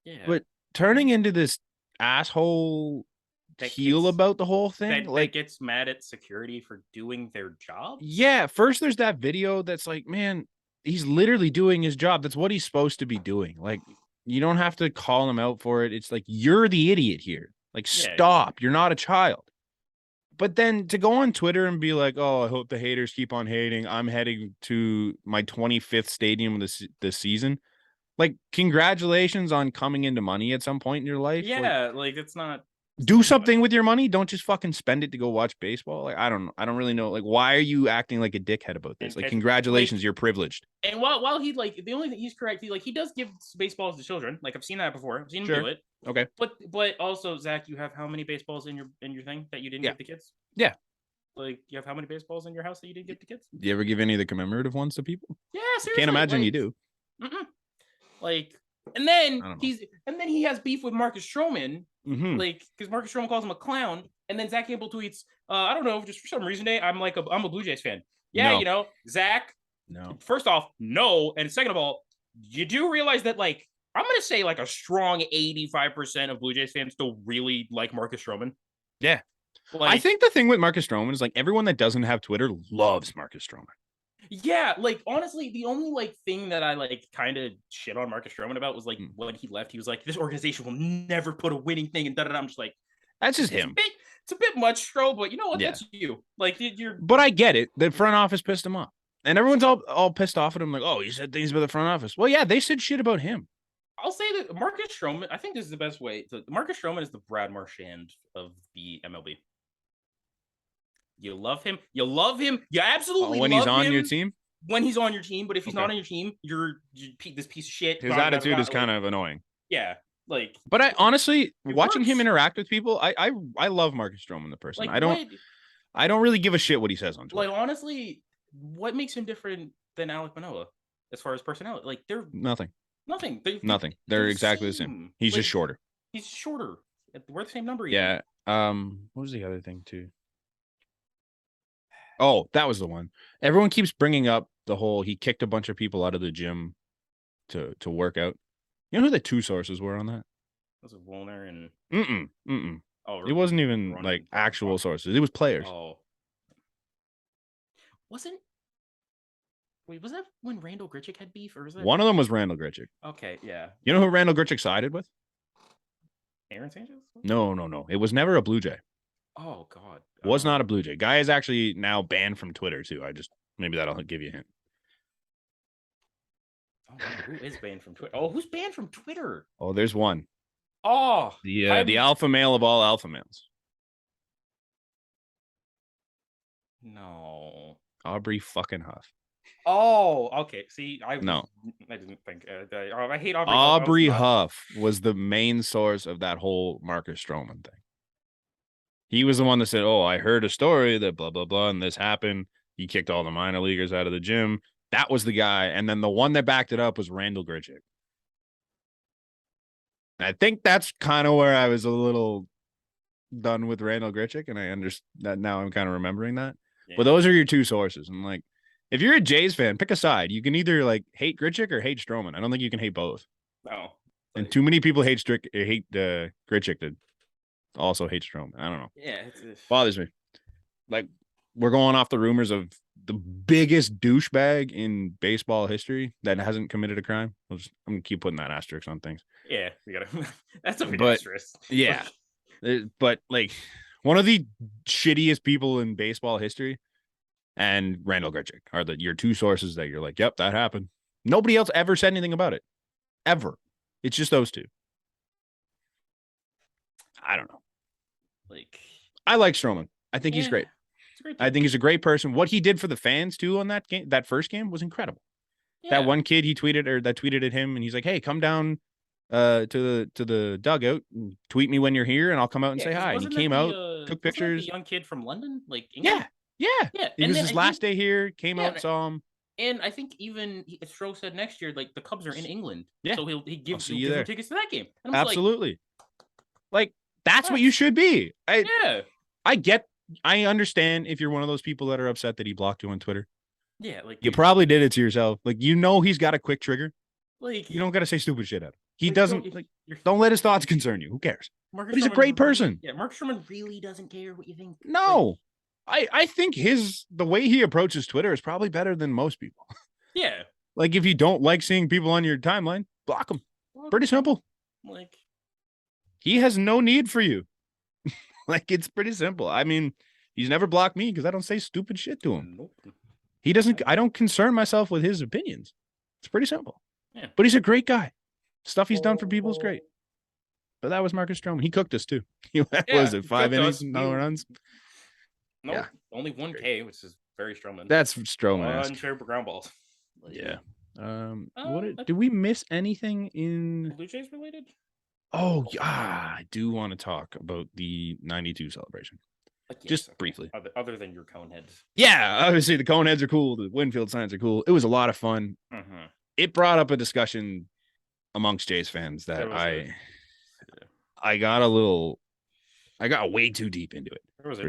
Yeah. But turning into this asshole heel about the whole thing, that gets mad at security for doing their job. Yeah. First, there's that video that's like, man, he's literally doing his job. That's what he's supposed to be doing. Like, you don't have to call him out for it. It's like, you're the idiot here. Like, stop. You're not a child. But then to go on Twitter and be like, oh, I hope the haters keep on hating. I'm heading to my 25th stadium this season. Like, congratulations on coming into money at some point in your life. Yeah, like it's not. Do something with your money. Don't just fucking spend it to go watch baseball. Like, I don't really know. Like, why are you acting like a dickhead about this? Like, congratulations, you're privileged. And while he the only thing he's correct, he does give baseballs to children. Like, I've seen that before. I've seen him do it. Okay. But also, Zach, you have how many baseballs in your thing that you didn't give the kids? Yeah. Like, you have how many baseballs in your house that you didn't give to kids? Do you ever give any of the commemorative ones to people? Yeah, seriously. Can't imagine you do. Like, and then he has beef with Marcus Stroman. Like, because Marcus Stroman calls him a clown, and then Zach Campbell tweets, I don't know, just for some reason, I'm a Blue Jays fan. Yeah, no. Zach. No. First off, no, and second of all, you do realize that I'm gonna say a strong 85% of Blue Jays fans still really like Marcus Stroman. Yeah. I think the thing with Marcus Stroman is everyone that doesn't have Twitter loves Marcus Stroman. Yeah, honestly, the only thing that I kind of shit on Marcus Stroman about was when he left, he was like, this organization will never put a winning thing in I'm just like, that's just him. It's a bit much, Stro, but you know what? Yeah. That's you. You're. But I get it. The front office pissed him off, and everyone's all pissed off at him. Like, oh, you said things about the front office. Well, yeah, they said shit about him. I'll say that Marcus Stroman. I think this is the best way. Marcus Stroman is the Brad Marchand of the MLB. You love him. You absolutely when love he's on him your team. When he's on your team, but if he's not on your team, you're this piece of shit. His attitude is kind of annoying. Yeah, But I honestly, watching him interact with people, I love Marcus Stroman, the person. I don't really give a shit what he says on Twitter. Honestly, what makes him different than Alek Manoah as far as personality? They're nothing. Nothing. They're exactly the same. He's just shorter. He's shorter. We're the same number. Yeah. What was the other thing too? Oh, that was the one. Everyone keeps bringing up the whole he kicked a bunch of people out of the gym to work out. You know who the two sources were on that? Was it Wolner and Oh, it wasn't even actual sources. It was players. Oh. Was that when Randall Grichuk had beef, or was that one of them was Randall Grichuk? Okay, yeah. You know who Randall Grichuk sided with? Aaron Sanchez? No. It was never a Blue Jay. Oh God. Was not a Blue Jay. Guy is actually now banned from Twitter too. Maybe that'll give you a hint. Oh, who is banned from Twitter? Oh, who's banned from Twitter? Oh, there's one. Oh, the alpha male of all alpha males. No. Aubrey fucking Huff. Oh, okay. See, I didn't think. I hate Aubrey. Aubrey Huff was the main source of that whole Marcus Stroman thing. He was the one that said, "Oh, I heard a story that blah blah blah, and this happened." He kicked all the minor leaguers out of the gym. That was the guy. And then the one that backed it up was Randall Grichuk. I think that's kind of where I was a little done with Randall Grichuk, and I understand that now. I'm kind of remembering that. Yeah. But those are your two sources. I'm like, if you're a Jays fan, pick a side. You can either like hate Grichuk or hate Stroman. I don't think you can hate both. No. And too many people hate Grichuk to also hate Stroman. I don't know. Yeah, bothers me. Like, we're going off the rumors of the biggest douchebag in baseball history that hasn't committed a crime. I'm gonna keep putting that asterisk on things. Yeah, we gotta. That's a big asterisk. Yeah, but like one of the shittiest people in baseball history, and Randall Grichuk are your two sources that you're like, yep, that happened. Nobody else ever said anything about it, ever. It's just those two. I don't know. Like, I like Stroman. I think he's great. I think he's a great person. What he did for the fans too on that game, that first game, was incredible. Yeah. That one kid he tweeted at him, and he's like, "Hey, come down to the dugout, and tweet me when you're here, and I'll come out and say hi." And he came out, took pictures. The young kid from London, like England? Yeah. It was his last day here. Came out, saw him. And I think even Stroh said next year, like the Cubs are in England, yeah. So he gives you tickets to that game. And absolutely, like that's what you should be. I understand if you're one of those people that are upset that he blocked you on Twitter. Yeah, like you probably did it to yourself. Like, he's got a quick trigger. Like, you don't got to say stupid shit at him. He doesn't don't let his thoughts concern you. Who cares? But he's a great person. Yeah, Mark Sherman really doesn't care what you think. No, I think the way he approaches Twitter is probably better than most people. Yeah. Like, if you don't like seeing people on your timeline, block them. Pretty simple. Like, he has no need for you. Like, it's pretty simple. I mean, he's never blocked me because I don't say stupid shit to him. Nope. He doesn't. I don't concern myself with his opinions. It's pretty simple. Yeah. But he's a great guy. Stuff he's done for people is great. But that was Marcus Stroman. He cooked us too. What was it? 5 innings, no runs. No, only 1 K, which is very Stroman. That's Stroman. 1 share ground balls. Like, yeah. Did we miss anything in Blue Jays related? Oh, yeah, I do want to talk about the 92 celebration. Just briefly. Other than your cone heads. Yeah, obviously the cone heads are cool. The Winfield signs are cool. It was a lot of fun. Mm-hmm. It brought up a discussion amongst Jays fans that I got way too deep into it. There was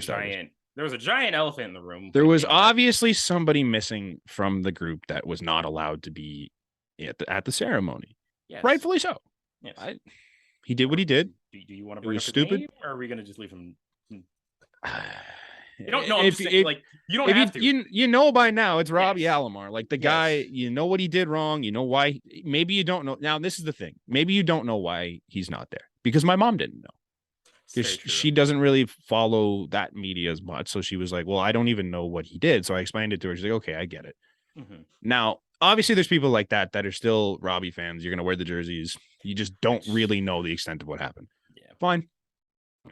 a giant elephant in the room. There was obviously somebody missing from the group that was not allowed to be at the ceremony. Yes. Rightfully so. Yes. He did what he did. Do you want to bring up his stupid name, or are we going to just leave him? You don't know. You don't have to. You know by now it's Robbie Alomar. Like, the guy, you know what he did wrong. You know why. Maybe you don't know. Now, this is the thing. Maybe you don't know why he's not there, because my mom didn't know. Because she doesn't really follow that media as much. So she was like, well, I don't even know what he did. So I explained it to her. She's like, okay, I get it. Mm-hmm. Now, obviously, there's people like that are still Robbie fans. You're going to wear the jerseys. You just don't really know the extent of what happened. Yeah. Fine.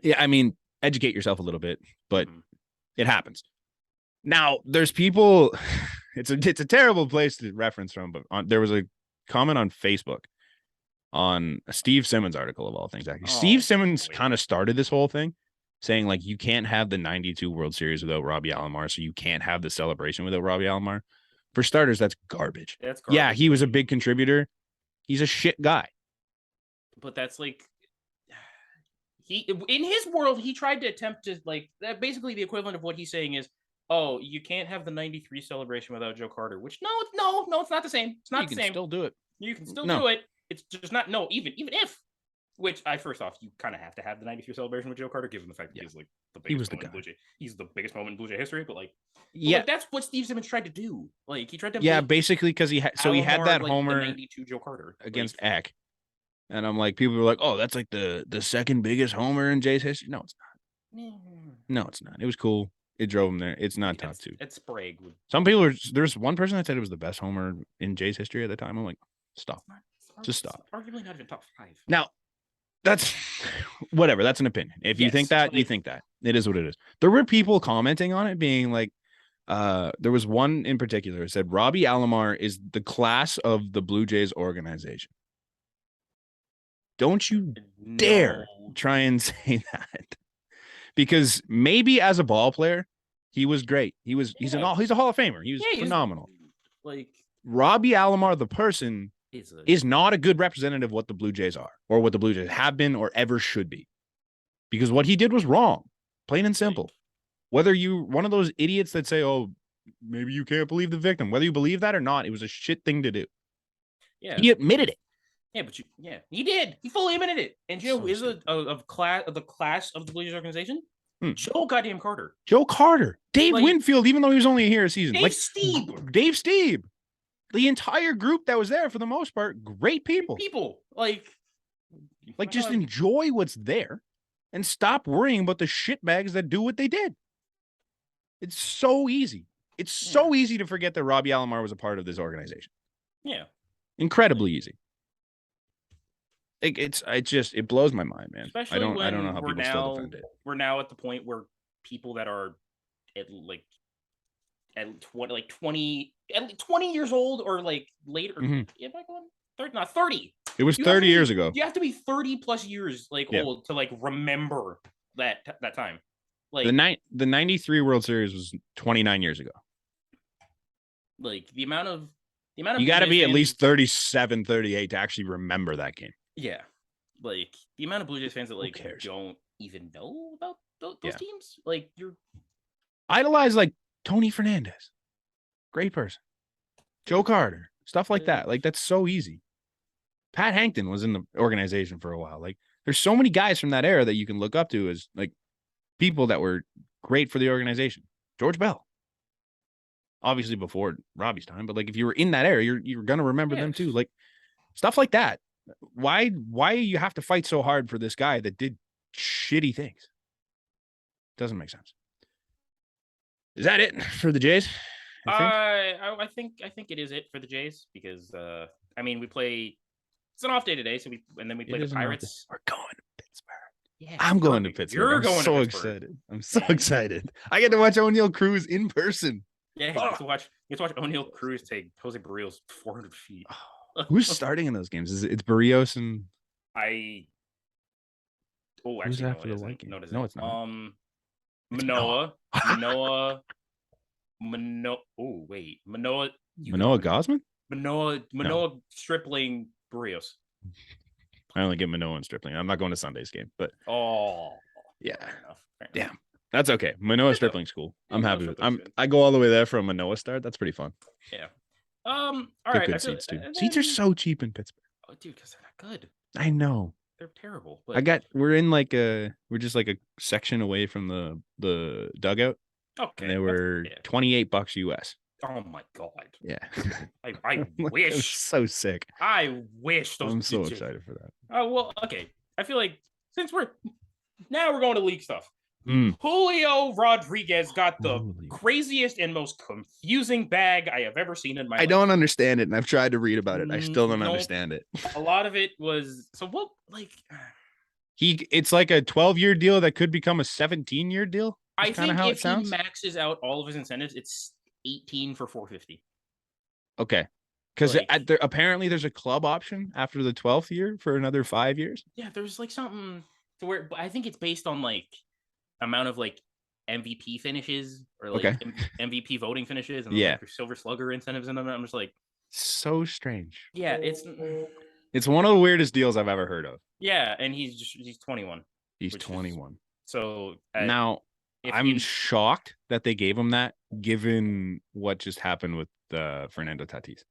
Yeah, I mean, educate yourself a little bit, but it happens. Now, there's people, it's a terrible place to reference from, but there was a comment on Facebook on a Steve Simmons article, of all things. Actually, Steve Simmons kind of started this whole thing saying, like, you can't have the 92 World Series without Robbie Alomar, so you can't have the celebration without Robbie Alomar. For starters, that's garbage. Yeah, he was a big contributor. He's a shit guy. But that's like, in his world, he tried to attempt to, like, basically the equivalent of what he's saying is, oh, you can't have the 93 celebration without Joe Carter, which no, it's not the same. It's not the same. You can still do it. You can still do it. It's just not, even if, which first off, you kind of have to have the 93 celebration with Joe Carter, given the fact that he's like the biggest moment in Blue Jay. He's the biggest moment in Blue Jay history, but that's what Steve Simmons tried to do. Like, he tried to basically, because he had that homer 92 Joe Carter against Eck. And I'm like, people were like, oh, that's like the second biggest homer in Jay's history. No, it's not. No, it's not. It was cool. It drove him there. It's not top two. It's Sprague. Some people there's one person that said it was the best homer in Jay's history at the time. I'm like, stop. Just stop. Arguably not even top 5. Now, that's whatever. That's an opinion. If you think that, you think that. It is what it is. There were people commenting on it being like, there was one in particular that said Robbie Alomar is the class of the Blue Jays organization. Don't you dare try and say that. Because maybe as a ball player, He was great. He's a Hall of Famer. He was phenomenal. Like Robbie Alomar, the person, is not a good representative of what the Blue Jays are or what the Blue Jays have been or ever should be. Because what he did was wrong, plain and simple. Whether you one of those idiots that say, "Oh, maybe you can't believe the victim," whether you believe that or not, it was a shit thing to do. Yeah, he admitted it. Yeah, but he did. He fully admitted it. And you know, is the class of the Blue Jays organization? Joe goddamn Carter. Joe Carter. Dave Winfield, even though he was only here a season. Dave Stieb. Dave Stieb. The entire group that was there, for the most part, great people. Just enjoy what's there and stop worrying about the shitbags that do what they did. It's so easy. It's so easy to forget that Robbie Alomar was a part of this organization. Yeah. Incredibly easy. It blows my mind, man. Especially I don't know how people still defend it. We're now at the point where people that are at 20 years old or like later, am I going 30? Not 30. It was 30 years ago. You have to be 30 plus years old to remember that time. The 93 World Series was 29 years ago. The amount of you got to be at least 37, 38 to actually remember that game. Yeah. The amount of Blue Jays fans that don't even know about those teams. You're idolize Tony Fernandez. Great person. Joe Carter. Stuff like that. That's so easy. Pat Hankton was in the organization for a while. There's so many guys from that era that you can look up to as people that were great for the organization. George Bell. Obviously before Robbie's time, but if you were in that era, you're gonna remember them too. Stuff like that. Why you have to fight so hard for this guy that did shitty things? Doesn't make sense. Is that it for the Jays? I think it is it for the Jays because we play. It's an off day today, so we play the Pirates. We're going to Pittsburgh. Yeah, I'm going to Pittsburgh. You're going so to Pittsburgh. Excited. I'm so excited. I get to watch O'Neill Cruz in person. Yeah, you get to watch O'Neill Cruz take Jose Barrios 400 feet. Who's starting in those games? It's Barrios and who's after the White game? No, it's not. Manoah. Oh wait, Manoah Gosman. Manoah Stripling Barrios. I only get Manoah and Stripling. I'm not going to Sunday's game, but yeah, fair enough. That's okay. Manoah Stripling's cool. I'm happy with it. I go all the way there for a Manoah start. That's pretty fun. Yeah. All right. Good seats too. Seats are so cheap in Pittsburgh. Oh, dude, because they're not good. I know. They're terrible. But... we're in we're just a section away from the dugout. Okay. And they were $28 US. Oh my god. Yeah. I wish. So sick. I wish those. I'm so excited for that. Oh well, okay. I feel like since we're going to league stuff. Julio Rodriguez got the craziest and most confusing bag I have ever seen in my life. I don't understand it, and I've tried to read about it. I still don't understand it. A lot of it was it's like a 12-year deal that could become a 17-year deal. I think if he maxes out all of his incentives, it's 18 for 450. Okay. Because apparently there's a club option after the 12th year for another 5 years. Yeah, there's something to where I think it's based on amount of MVP finishes or MVP voting finishes and Silver Slugger incentives in them. I'm just so strange. Yeah, it's one of the weirdest deals I've ever heard of. Yeah, and he's 21. He's 21. So now I'm shocked that they gave him that, given what just happened with Fernando Tatis.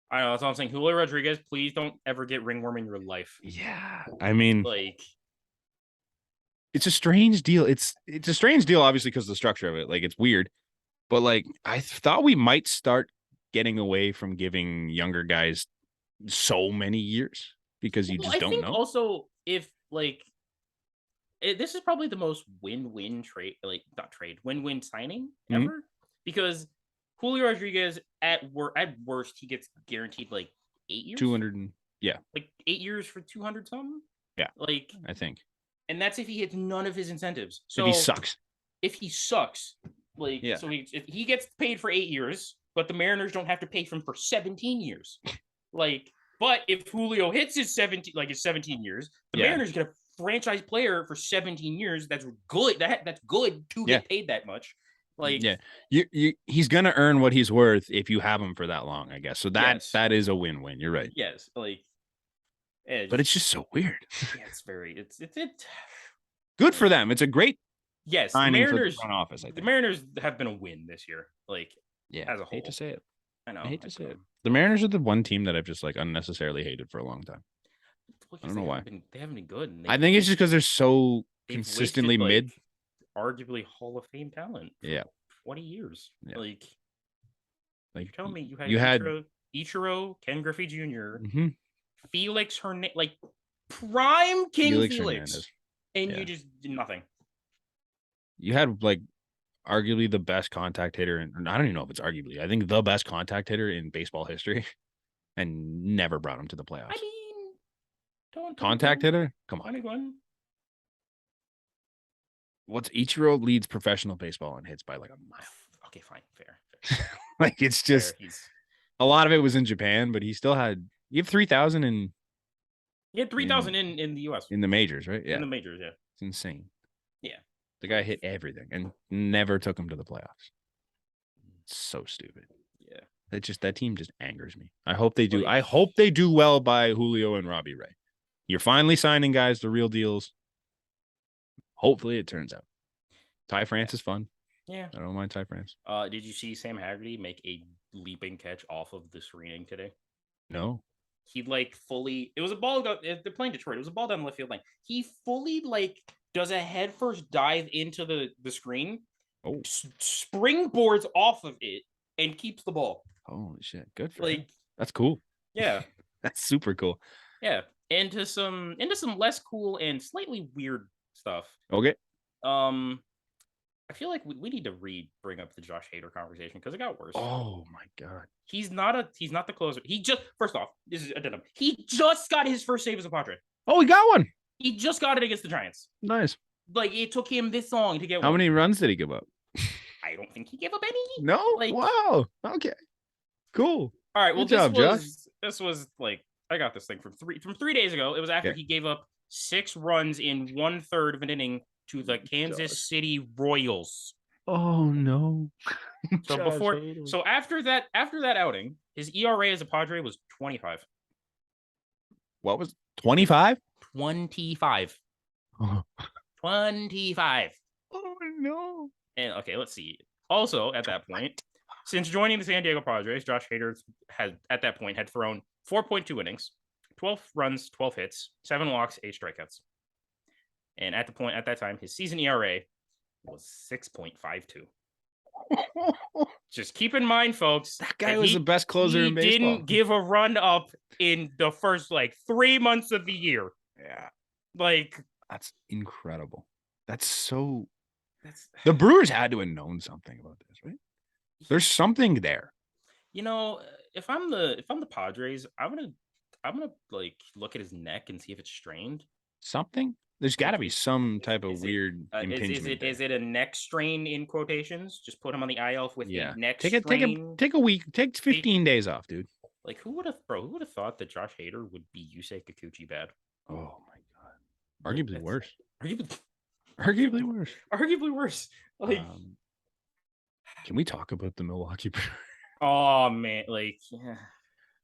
I know, that's all I'm saying. Julio Rodriguez, please don't ever get ringworm in your life. Yeah, I mean, it's a strange deal. It's a strange deal, obviously, because of the structure of it. It's weird, but I thought we might start getting away from giving younger guys so many years because you just don't know. Also, if this is probably the most win-win trade, win-win signing ever, because Julio Rodriguez at worst he gets guaranteed 8 years, 200, 8 years for 200 something. Yeah, I think. And that's if he hits none of his incentives. So if he sucks. So if he gets paid for 8 years, but the Mariners don't have to pay for him for 17 years. But if Julio hits his 17 years, the Mariners get a franchise player for 17 years. That's good. That's good to get paid that much. Like, he's gonna earn what he's worth if you have him for that long, I guess. So that is a win-win. You're right. Yes, like, but it's just so weird. Yeah, it's good for them. It's a great the Mariners front office. I think the Mariners have been a win this year. Like, as a whole. I hate to say it. I know. I hate to say it. The Mariners are the one team that I've just like unnecessarily hated for a long time. I don't know why. They haven't been good. I think it's just because they're so consistently mid. Arguably Hall of Fame talent. For 20 years. Yeah. Like you're telling me you had Ichiro, Ken Griffey Jr., mm-hmm. Felix Hernandez, like prime King Felix, and you just did nothing. You had like arguably the best contact hitter, and I don't even know if it's arguably. I think the best contact hitter in baseball history, and never brought him to the playoffs. I mean, contact hitter? Come on. 21. What's Ichiro leads professional baseball and hits by like a mile. Okay, fine, fair. Like it's just a lot of it was in Japan, but he still had 3,000 in. He had 3,000 in the U.S. in the majors, right? Yeah, in the majors, yeah. It's insane. Yeah, the guy hit everything and never took him to the playoffs. It's so stupid. Yeah, that team just angers me. I hope they do. I hope they do well by Julio and Robbie Ray. You're finally signing guys to real deals. Hopefully it turns out. Ty France is fun. Yeah. I don't mind Ty France. Did you see Sam Haggerty make a leaping catch off of the screening today? No. He it was a ball, they're playing Detroit. It was a ball down the left field line. He fully does a headfirst dive into the screen, springboards off of it, and keeps the ball. Holy shit. Good for him. That's cool. Yeah. That's super cool. Yeah. Into some less cool and slightly weird stuff. Okay. I feel like we need to bring up the Josh Hader conversation because it got worse. Oh my god. He's not the closer. First off, this is addendum. He just got his first save as a Padre. Oh, he got one. He just got it against the Giants. Nice. Like it took him this long to get How many runs did he give up? I don't think he gave up any. No? Wow. Okay. Cool. All right. Well, Good job, Josh. This was I got this thing from 3 days ago. It was after he gave up 6 runs in 1/3 of an inning to the Kansas City Royals. Oh no. So after that outing, his ERA as a Padre was 25. What was 25? 25. Oh. 25. Oh no. And okay, let's see. Also, at that point, since joining the San Diego Padres, Josh Hader had thrown 4.2 innings, 12 runs, 12 hits, 7 walks, 8 strikeouts. And at that time, his season ERA was 6.52. Just keep in mind, folks, that guy was the best closer in baseball. He didn't give a run up in the first 3 months of the year. Yeah. That's incredible. The Brewers had to have known something about this, right? There's something there. You know, if I'm the Padres, I'm gonna look at his neck and see if it's strained. Something? There's got to be some type of weird impingement. Is it a neck strain in quotations? Just put him on the IL with the neck strain. Take a week. Take 15 days off, dude. Who would have thought that Josh Hader would be Yusei Kikuchi bad? Oh my god. Arguably worse. Arguably worse. Arguably worse. Can we talk about the Milwaukee Brewers? Oh man,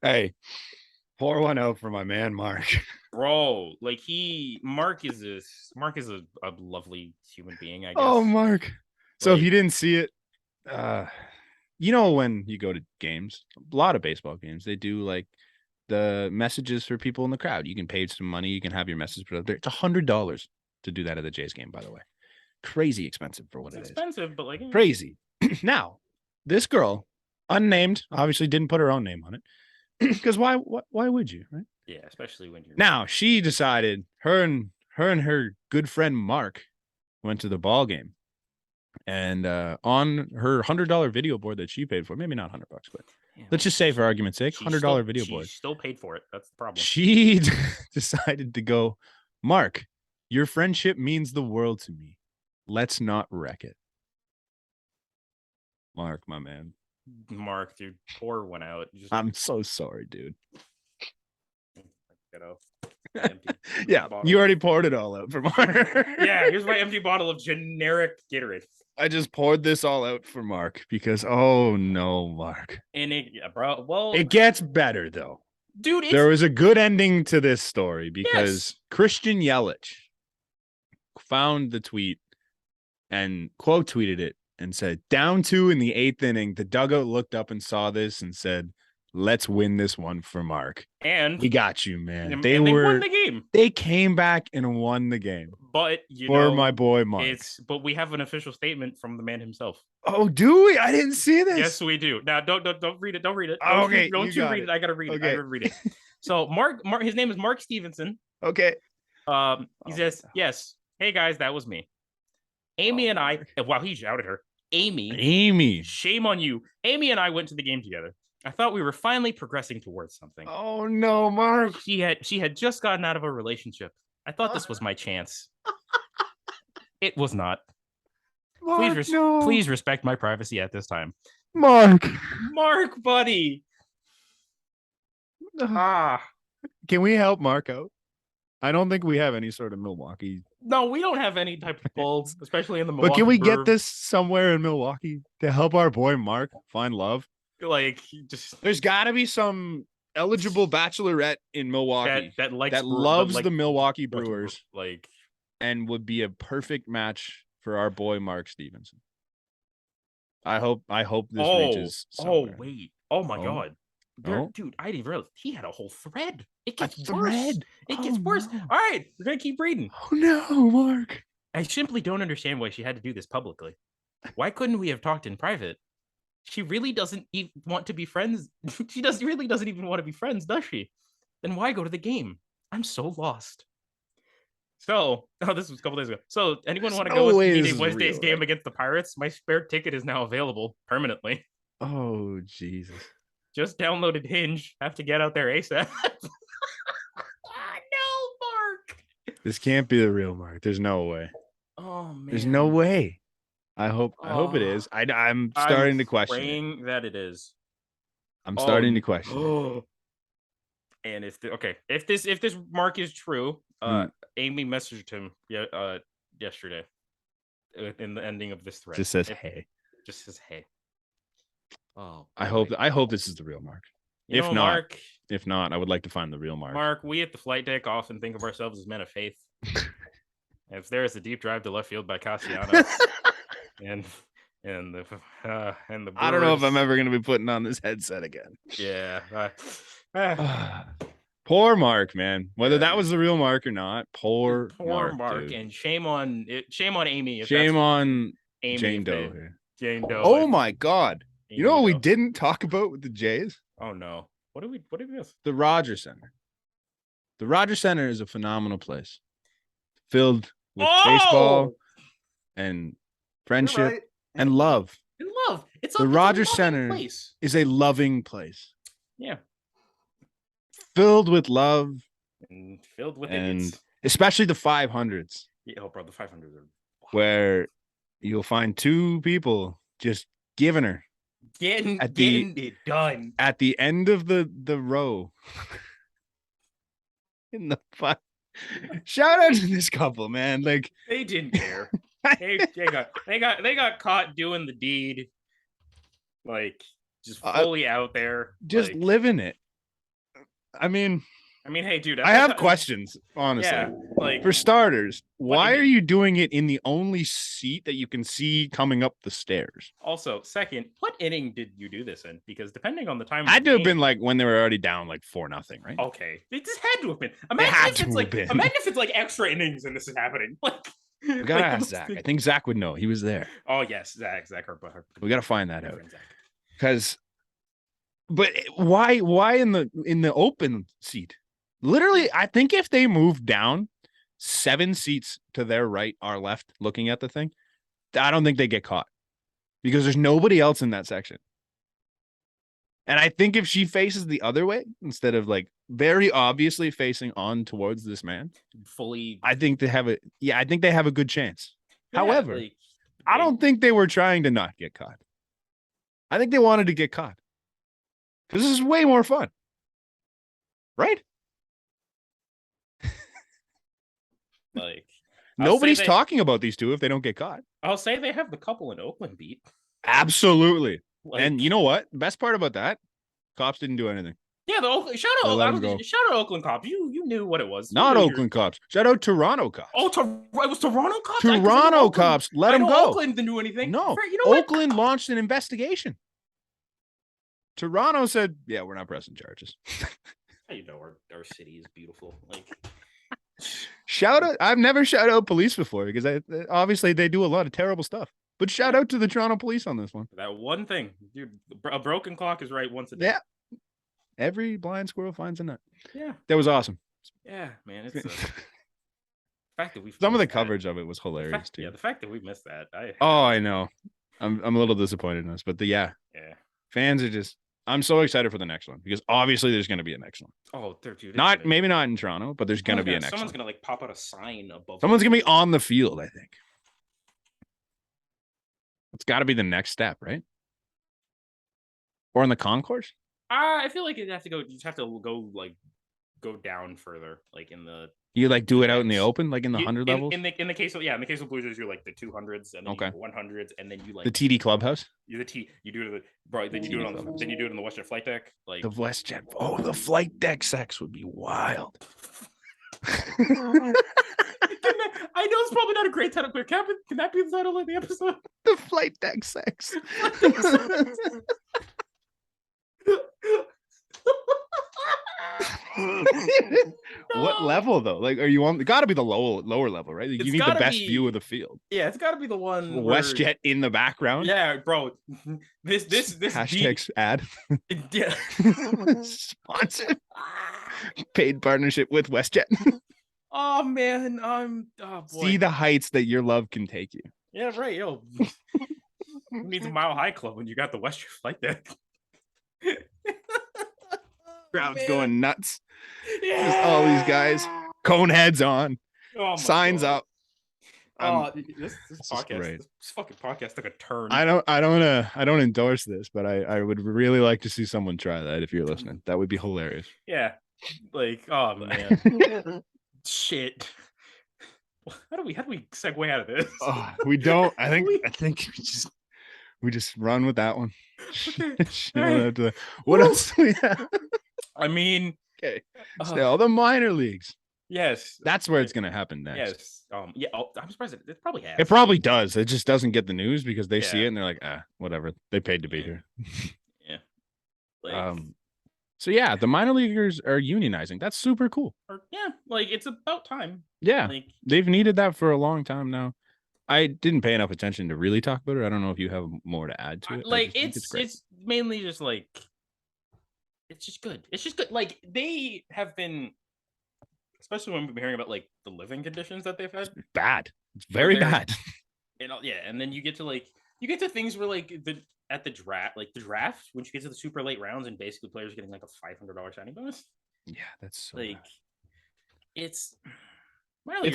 Hey, 4-1-0 for my man Mark. Bro, Mark is a lovely human being, I guess. Oh, Mark. So if you didn't see it, when you go to games, a lot of baseball games, they do the messages for people in the crowd. You can pay some money, you can have your message put up there. It's $100 to do that at the Jays game, by the way. Crazy expensive for what it is. Expensive, but crazy. Now, this girl, unnamed, obviously didn't put her own name on it. Because why would you, right? Yeah, especially when you're now she decided her and her good friend Mark went to the ball game, and on her $100 video board that she paid for, maybe not $100, but let's just say for argument's sake, $100 video board. She still paid for it. That's the problem. She decided to go, Mark, your friendship means the world to me. Let's not wreck it. Mark, my man. Mark, dude, poor went out. I'm so sorry, dude. Yeah, you already poured it all out for Mark. Yeah, here's my empty bottle of generic Gatorade. I just poured this all out for Mark because, oh no, Mark. And bro, well, it gets better though. Dude, there was a good ending to this story because yes. Christian Yelich found the tweet and quote tweeted it and said, down 2 in the 8th inning, the dugout looked up and saw this and said, let's win this one for Mark. And we got you, man. They won the game. They came back and won the game. But my boy Mark. But we have an official statement from the man himself. Oh, do we? I didn't see this. Yes, we do. Now don't read it. Don't read it. Okay, don't you read it. I gotta read it. I gotta read it. So Mark, his name is Mark Stevenson. Okay. He says, yes. Hey guys, that was me. Amy and I. Wow, he shouted her. Amy. Shame on you. Amy and I went to the game together. I thought we were finally progressing towards something. Oh no, Mark. She had just gotten out of a relationship. I thought this was my chance. It was not. Mark, please respect my privacy at this time. Mark, buddy. Can we help Mark out? I don't think we have any sort of Milwaukee. No, we don't have any type of pull, especially in the Milwaukee. But can we get this somewhere in Milwaukee to help our boy Mark find love? Like, there's got to be some eligible bachelorette in Milwaukee that loves the Milwaukee Brewers, like, and would be a perfect match for our boy Mark Stevenson. I hope this reaches somewhere. Oh wait! Oh my God! Dude, I didn't realize he had a whole thread. It gets worse. It gets worse. No. All right, we're gonna keep reading. Oh no, Mark! I simply don't understand why she had to do this publicly. Why couldn't we have talked in private? She really doesn't even want to be friends. She really doesn't even want to be friends, does she? Then why go to the game? I'm so lost. So, this was a couple days ago. So, anyone want to go with Wednesday's game against the Pirates? My spare ticket is now available permanently. Oh, Jesus. Just downloaded Hinge. Have to get out there ASAP. No, Mark. This can't be the real Mark. There's no way. Oh, man. There's no way. I hope it is. I'm starting to question. Praying that it is. I'm starting to question. And if this Mark is true, Amy messaged him yesterday in the ending of this thread. Just says hey. Just says hey. Oh, I hope this is the real Mark. If not, I would like to find the real Mark. Mark, we at the flight deck often think of ourselves as men of faith. If there is a deep drive to left field by Castellanos. And the Brewers. I don't know if I'm ever going to be putting on this headset again. Yeah. Poor Mark, man. Whether that was the real Mark or not, poor Mark. Dude. And shame on Amy. Shame on Amy, Jane Doe here. Jane Doe. Oh my God! Amy, you know what we didn't talk about with the Jays? Oh no! What did we miss? The Rogers Center. The Rogers Center is a phenomenal place, filled with baseball and friendship and love. It's the Rogers Center is a loving place. Yeah. Filled with love and filled with idiots. Especially the 500s. Yeah, bro, the 500s are where you'll find two people just giving her getting it done at the end of the row. In the fight. Shout out to this couple, man. Like, they didn't care. they got caught doing the deed, like, just fully out there, just living it. I mean, hey, dude, I have questions, honestly. Yeah, like, for starters, why are you doing it in the only seat that you can see coming up the stairs? Also, second, what inning did you do this in? Because depending on the time, had to have been like when they were already down like 4-0, right? Okay, it just had to have been. Imagine if it's like extra innings and this is happening. Like, we gotta ask Zach. I think Zach would know. He was there. Oh yes, Zach. We gotta find that out. Because, but why in the open seat? Literally, I think if they moved down 7 seats to their right or left, looking at the thing, I don't think they get caught because there's nobody else in that section. And I think if she faces the other way instead of like very obviously facing on towards this man, I think they have a good chance. Yeah, however, I don't think they were trying to not get caught. I think they wanted to get caught because this is way more fun, right? Like nobody's talking about these two if they don't get caught. I'll say they have the couple in Oakland beat. Absolutely. Like, and you know what? Best part about that, cops didn't do anything. Yeah, shout out Oakland cops. You knew what it was. Not Oakland cops. Shout out Toronto cops. Oh, it was Toronto cops. Toronto cops let them go. Oakland didn't do anything. No, you know Oakland launched an investigation. Toronto said, "Yeah, we're not pressing charges." You know our city is beautiful. Like, shout out! I've never shouted out police before because obviously they do a lot of terrible stuff. But shout out to the Toronto police on this one. That one thing, dude. A broken clock is right once a day. Yeah. Every blind squirrel finds a nut. Yeah. That was awesome. Yeah, man. It's the fact that we some of the coverage of it was hilarious too. Yeah, the fact that we missed that. I know. I'm a little disappointed in us, but fans are just. I'm so excited for the next one because obviously there's going to be a next one. Oh, dude. Maybe not in Toronto, but there's going to be a next one. Someone's going to like pop out a sign above. Someone's going to be on the field, I think. It's got to be the next step, right? Or in the concourse? I feel like you have to go go down further, like in the. You like do it out in the open, like in the 100 levels. In the case of Blue Jays, you're like the 200s and then 100s, and then you like the TD clubhouse. You do it then you do it on the WestJet flight deck, like the WestJet. Oh, the flight deck sex would be wild. I know it's probably not a great title, but can that be the title of the episode? The flight deck sex. What level though? Like, are you on? Got to be the lower level, right? Like, you need the best view of the field. Yeah, it's got to be the one WestJet in the background. Yeah, bro. This hashtags ad. Yeah, sponsored. Paid partnership with WestJet. Oh man, boy. See the heights that your love can take you. Yeah, right. Yo, who needs a Mile High Club when you got the WestJet flight deck? Crowd's going nuts. Yeah. Just all these guys, cone heads on, signs God. up. This podcast, this fucking podcast took a turn. I don't endorse this, but I would really like to see someone try that. If you're listening, that would be hilarious. Yeah, like, oh man, shit. How do we segue out of this? We don't. I think we just run with that one. Okay. What else do we have? I mean, okay. Still, the minor leagues. Yes, that's where it's going to happen next. Yes. I'm surprised it probably has. It probably does. It just doesn't get the news because they see it and they're like, whatever. They paid to be here. Yeah. Like, so yeah, the minor leaguers are unionizing. That's super cool. Like it's about time. Yeah, like, they've needed that for a long time now. I didn't pay enough attention to really talk about it. I don't know if you have more to add to it. Like it's mainly just like. It's just good. Like they have been, especially when we've been hearing about like the living conditions that they've had. It's bad. It's very bad. And then you get to things where like the draft, when you get to the super late rounds and basically players getting like a $500 signing bonus. Yeah, that's so like bad. It's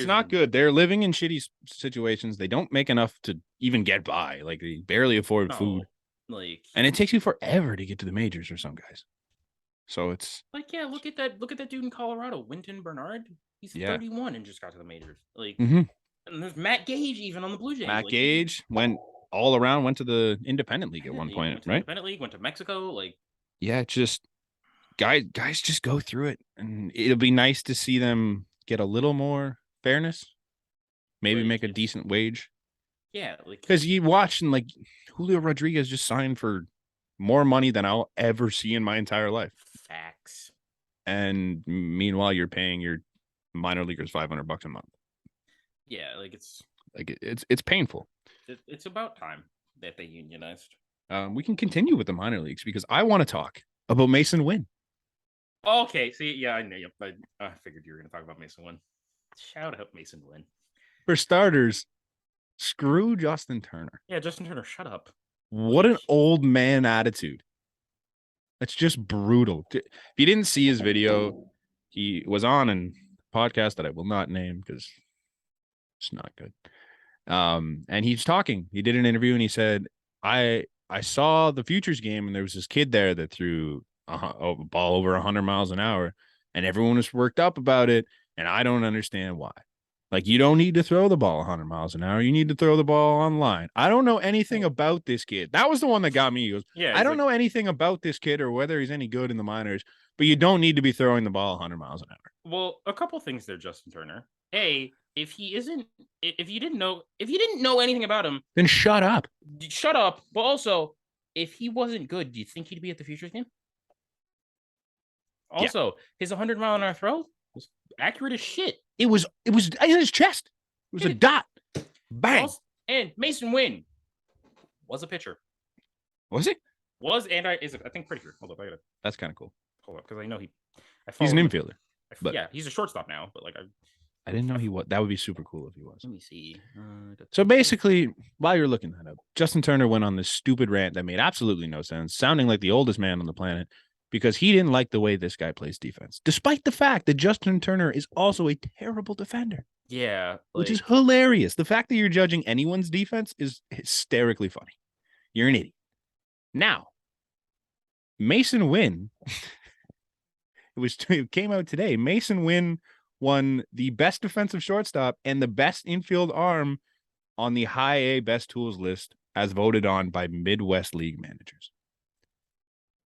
not good. They're living in shitty situations. They don't make enough to even get by. Like they barely afford food. Like, and it takes you forever to get to the majors for some guys. So it's like, look at that dude in Colorado, Winton Bernard. He's 31 and just got to the majors. Like, and there's Matt Gage even on the Blue Jays. Matt Gage went all around, went to the independent league at one point, right? Independent league, went to Mexico. Like, yeah, just guys just go through it, and it'll be nice to see them get a little more fairness. Maybe make a decent wage. Yeah, like because you watch and like Julio Rodriguez just signed for more money than I'll ever see in my entire life. Facts. And meanwhile, you're paying your minor leaguers $500 a month. Yeah, like it's painful. It's about time that they unionized. We can continue with the minor leagues because I want to talk about Mason Wynn. Okay, see, yeah, I know. I figured you were going to talk about Mason Wynn. Shout out Mason Wynn. For starters, screw Justin Turner. Yeah, Justin Turner, shut up. What an old man attitude. That's just brutal. If you didn't see his video, he was on a podcast that I will not name because it's not good. And he's talking. He did an interview and he said, I saw the Futures game and there was this kid there that threw a ball over 100 miles an hour and everyone was worked up about it. And I don't understand why. Like, you don't need to throw the ball 100 miles an hour. You need to throw the ball on line. I don't know anything about this kid. That was the one that got me. He goes, I don't know anything about this kid or whether he's any good in the minors, but you don't need to be throwing the ball 100 miles an hour. Well, a couple things there, Justin Turner. If you didn't know anything about him, then shut up. Shut up. But also, if he wasn't good, do you think he'd be at the Futures game? Also, his 100-mile-an-hour throw was accurate as shit. It was in his chest. It was a dot. Bang. Also, and Mason Wynn was a pitcher. Was he? I think pretty sure. Hold up, that's kind of cool. Hold up, because I know he's an infielder. Yeah, he's a shortstop now, but I didn't know he was. That would be super cool if he was. Let me see. So basically, while you're looking that up, Justin Turner went on this stupid rant that made absolutely no sense, sounding like the oldest man on the planet, because he didn't like the way this guy plays defense, despite the fact that Justin Turner is also a terrible defender. Yeah. Which is hilarious. The fact that you're judging anyone's defense is hysterically funny. You're an idiot. Now, Mason Wynn, it came out today. Mason Wynn won the best defensive shortstop and the best infield arm on the high A best tools list as voted on by Midwest League managers.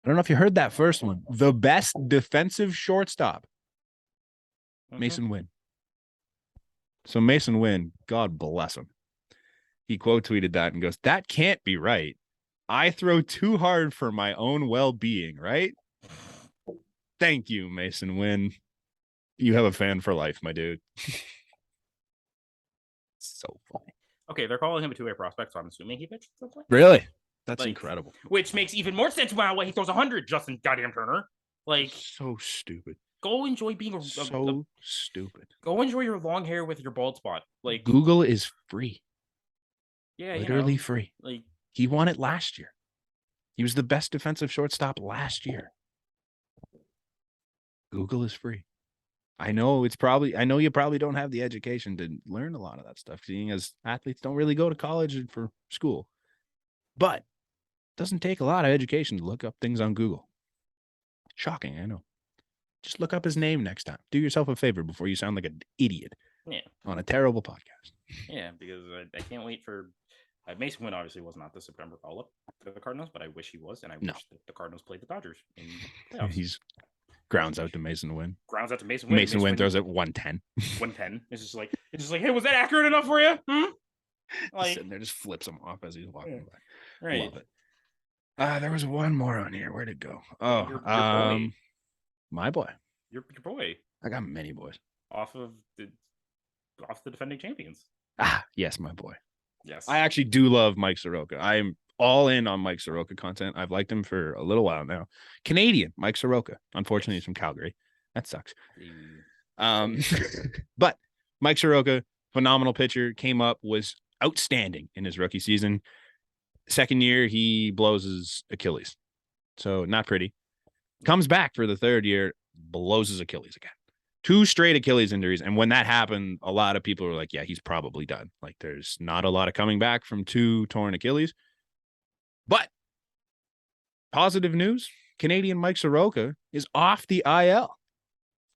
I don't know if you heard that first one. The best defensive shortstop, Mason Wynn. So Mason Wynn, God bless him. He quote tweeted that and goes, "That can't be right. I throw too hard for my own well-being, right?" Thank you, Mason Wynn. You have a fan for life, my dude. So funny. Okay, they're calling him a two-way prospect, so I'm assuming he pitched. Really? That's incredible. Which makes even more sense when he throws 100, Justin goddamn Turner. So stupid. Go enjoy being stupid. Go enjoy your long hair with your bald spot. Google is free. Yeah, literally free. He won it last year. He was the best defensive shortstop last year. Google is free. I know you probably don't have the education to learn a lot of that stuff, seeing as athletes don't really go to college for school. But it doesn't take a lot of education to look up things on Google. Shocking, I know. Just look up his name next time. Do yourself a favor before you sound like an idiot on a terrible podcast. Yeah, because I can't wait for Mason Wynn obviously was not the September call-up for the Cardinals, but I wish he was, and I wish that the Cardinals played the Dodgers in playoffs. He's grounds out to Mason Wynn. Grounds out to Mason Wynn. Mason Wynn throws at 110. 110. It's just like, hey, was that accurate enough for you? Sitting there, just flips him off as he's walking by. Right. Love it. There was one more on here. Where'd it go? Oh, your boy. My boy. Your boy. I got many boys. Off the defending champions. Yes, my boy. Yes. I actually do love Mike Soroka. I'm all in on Mike Soroka content. I've liked him for a little while now. Canadian Mike Soroka. Unfortunately, he's from Calgary. That sucks. But Mike Soroka, phenomenal pitcher, came up, was outstanding in his rookie season. Second year, he blows his Achilles. So not pretty. Comes back for the third year, blows his Achilles again. 2 straight Achilles injuries. And when that happened, a lot of people were like, yeah, he's probably done. Like, there's not a lot of coming back from 2 torn Achilles. But positive news, Canadian Mike Soroka is off the IL.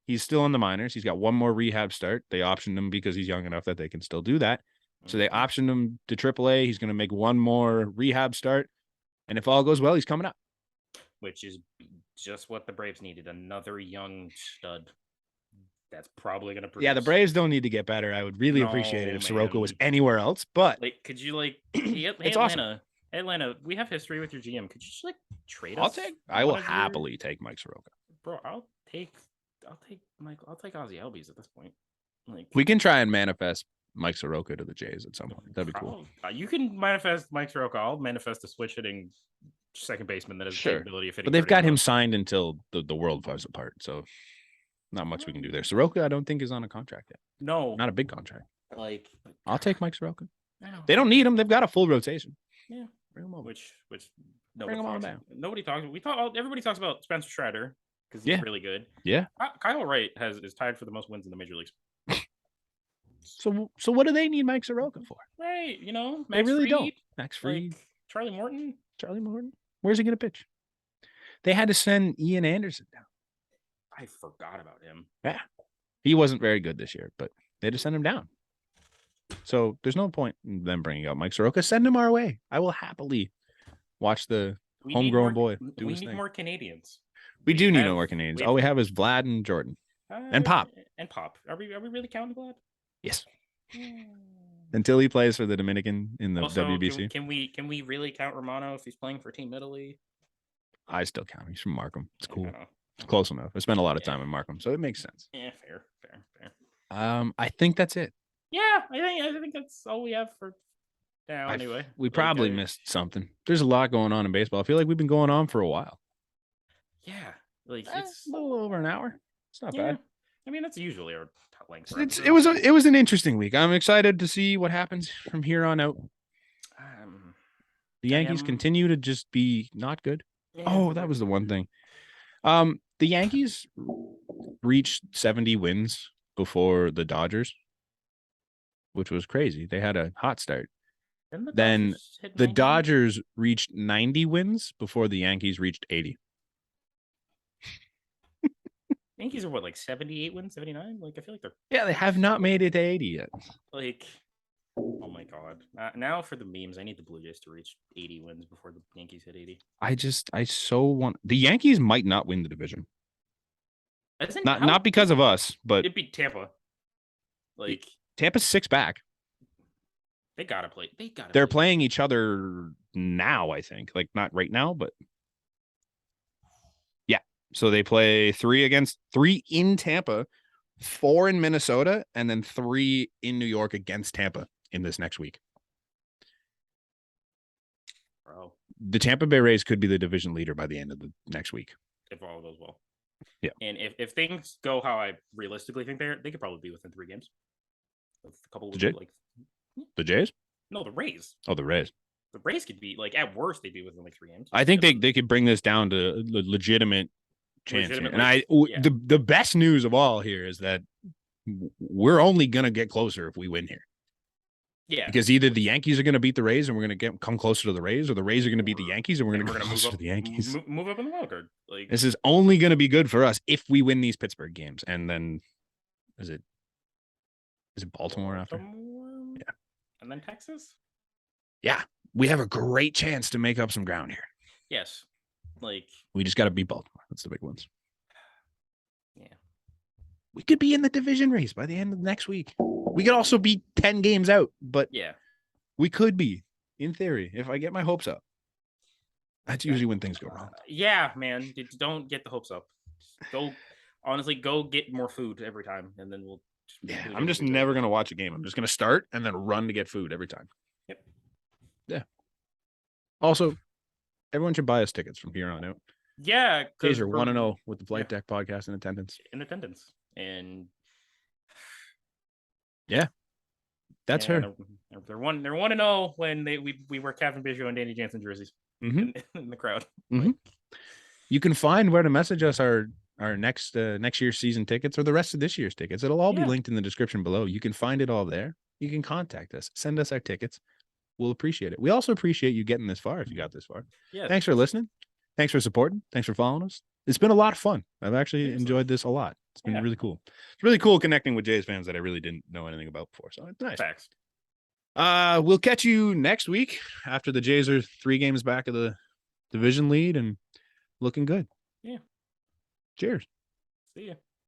He's still in the minors. He's got one more rehab start. They optioned him because he's young enough that they can still do that. So they optioned him to AAA. He's going to make one more rehab start. And if all goes well, he's coming up. Which is just what the Braves needed. Another young stud. That's probably going to produce. Yeah, the Braves don't need to get better. I would really appreciate it if Soroka was anywhere else. But could you hey, it's Atlanta, awesome. Atlanta, we have history with your GM. Could you just trade us? I will happily take Mike Soroka. Bro, I'll take Ozzy Albies at this point. We can try and manifest Mike Soroka to the Jays at some point. That'd be cool. You can manifest Mike Soroka. I'll manifest a switch hitting second baseman that has the ability of hitting. But they've got him signed until the world falls apart. So not much we can do there. Soroka, I don't think, is on a contract yet. No. Not a big contract. I'll take Mike Soroka. They don't need him. They've got a full rotation. Yeah. Bring him over. Which bring him on down. Nobody talks. Everybody talks about Spencer Strider because he's really good. Yeah. Kyle Wright is tied for the most wins in the major leagues. So what do they need Mike Soroka for? Right. Max they really Fried, don't. Max Fried. Charlie Morton. Where's he going to pitch? They had to send Ian Anderson down. I forgot about him. Yeah. He wasn't very good this year, but They just send him down. So there's no point in them bringing up Mike Soroka. Send him our way. I will happily watch the homegrown boy do his thing. We need more Canadians. We do need more Canadians. All we have is Vlad and Jordan. And Pop. And Pop. Are we really counting Vlad? Yes. Until he plays for the Dominican in the also, WBC. Can we really count Romano if he's playing for Team Italy? I still count. He's from Markham. It's cool. It's close enough. I spent a lot of time in Markham, so it makes sense. Yeah, fair. I think that's it. Yeah, I think that's all we have for now. Anyway, we probably missed something. There's a lot going on in baseball. I feel like we've been going on for a while. Yeah, like it's a little over an hour. It's not bad. I mean, that's usually our length. It was an interesting week. I'm excited to see what happens from here on out. The Yankees continue to just be not good. Yeah, that was the one thing. The Yankees reached 70 wins before the Dodgers, which was crazy. They had a hot start. Then the Dodgers reached 90 wins before the Yankees reached 80. Yankees are what, like 78 wins, 79? Like, I feel like they have not made it to 80 yet. Like, oh my god! Now for the memes, I need the Blue Jays to reach 80 wins before the Yankees hit 80. I so want the Yankees might not win the division. Not because of us, but it'd be Tampa. Like Tampa's 6 back. They gotta play. They're playing each other now, I think. Like not right now, but yeah. So they play 3 in Tampa, 4 in Minnesota, and then 3 in New York against Tampa in this next week. Bro. The Tampa Bay Rays could be the division leader by the end of the next week. If all goes well. Yeah. And if things go how I realistically think they could probably be within 3 games. A couple of the Jays? No, the Rays. Oh, the Rays. The Rays could be like at worst they'd be within like 3 games. I think they could bring this down to legitimate chance. And the best news of all here is that we're only gonna get closer if we win here. Yeah. Because either the Yankees are gonna beat the Rays and we're gonna come closer to the Rays, or the Rays are gonna beat the Yankees and we're gonna come closer to the Yankees. Move up in the wild card. Like this is only gonna be good for us if we win these Pittsburgh games. And then is it Baltimore after? Yeah. And then Texas? Yeah. We have a great chance to make up some ground here. Yes. Like we just gotta beat Baltimore. That's the big ones. Yeah. We could be in the division race by the end of next week. We could also be 10 games out, but yeah, we could be, in theory, if I get my hopes up. That's usually when things go wrong. Yeah, man. Don't get the hopes up. Go get more food every time, and then we'll. Yeah, I'm just never going to watch a game. I'm just going to start and then run to get food every time. Yep. Yeah. Also, everyone should buy us tickets from here on out. Yeah. Taser 1-0 with the Flight Deck podcast in attendance. And yeah, that's her. They're 1-0 when we wear Kevin Biggio and Danny Jansen jerseys in the crowd. Mm-hmm. You can find where to message us our next year's season tickets or the rest of this year's tickets. It'll all be linked in the description below. You can find it all there. You can contact us, send us our tickets. We'll appreciate it. We also appreciate you getting this far if you got this far. Yeah. Thanks for listening. Thanks for supporting. Thanks for following us. It's been a lot of fun. I've actually enjoyed this a lot. It's been really cool. It's really cool connecting with Jays fans that I really didn't know anything about before. So it's nice. Facts. We'll catch you next week after the Jays are 3 games back of the division lead and looking good. Yeah. Cheers. See ya.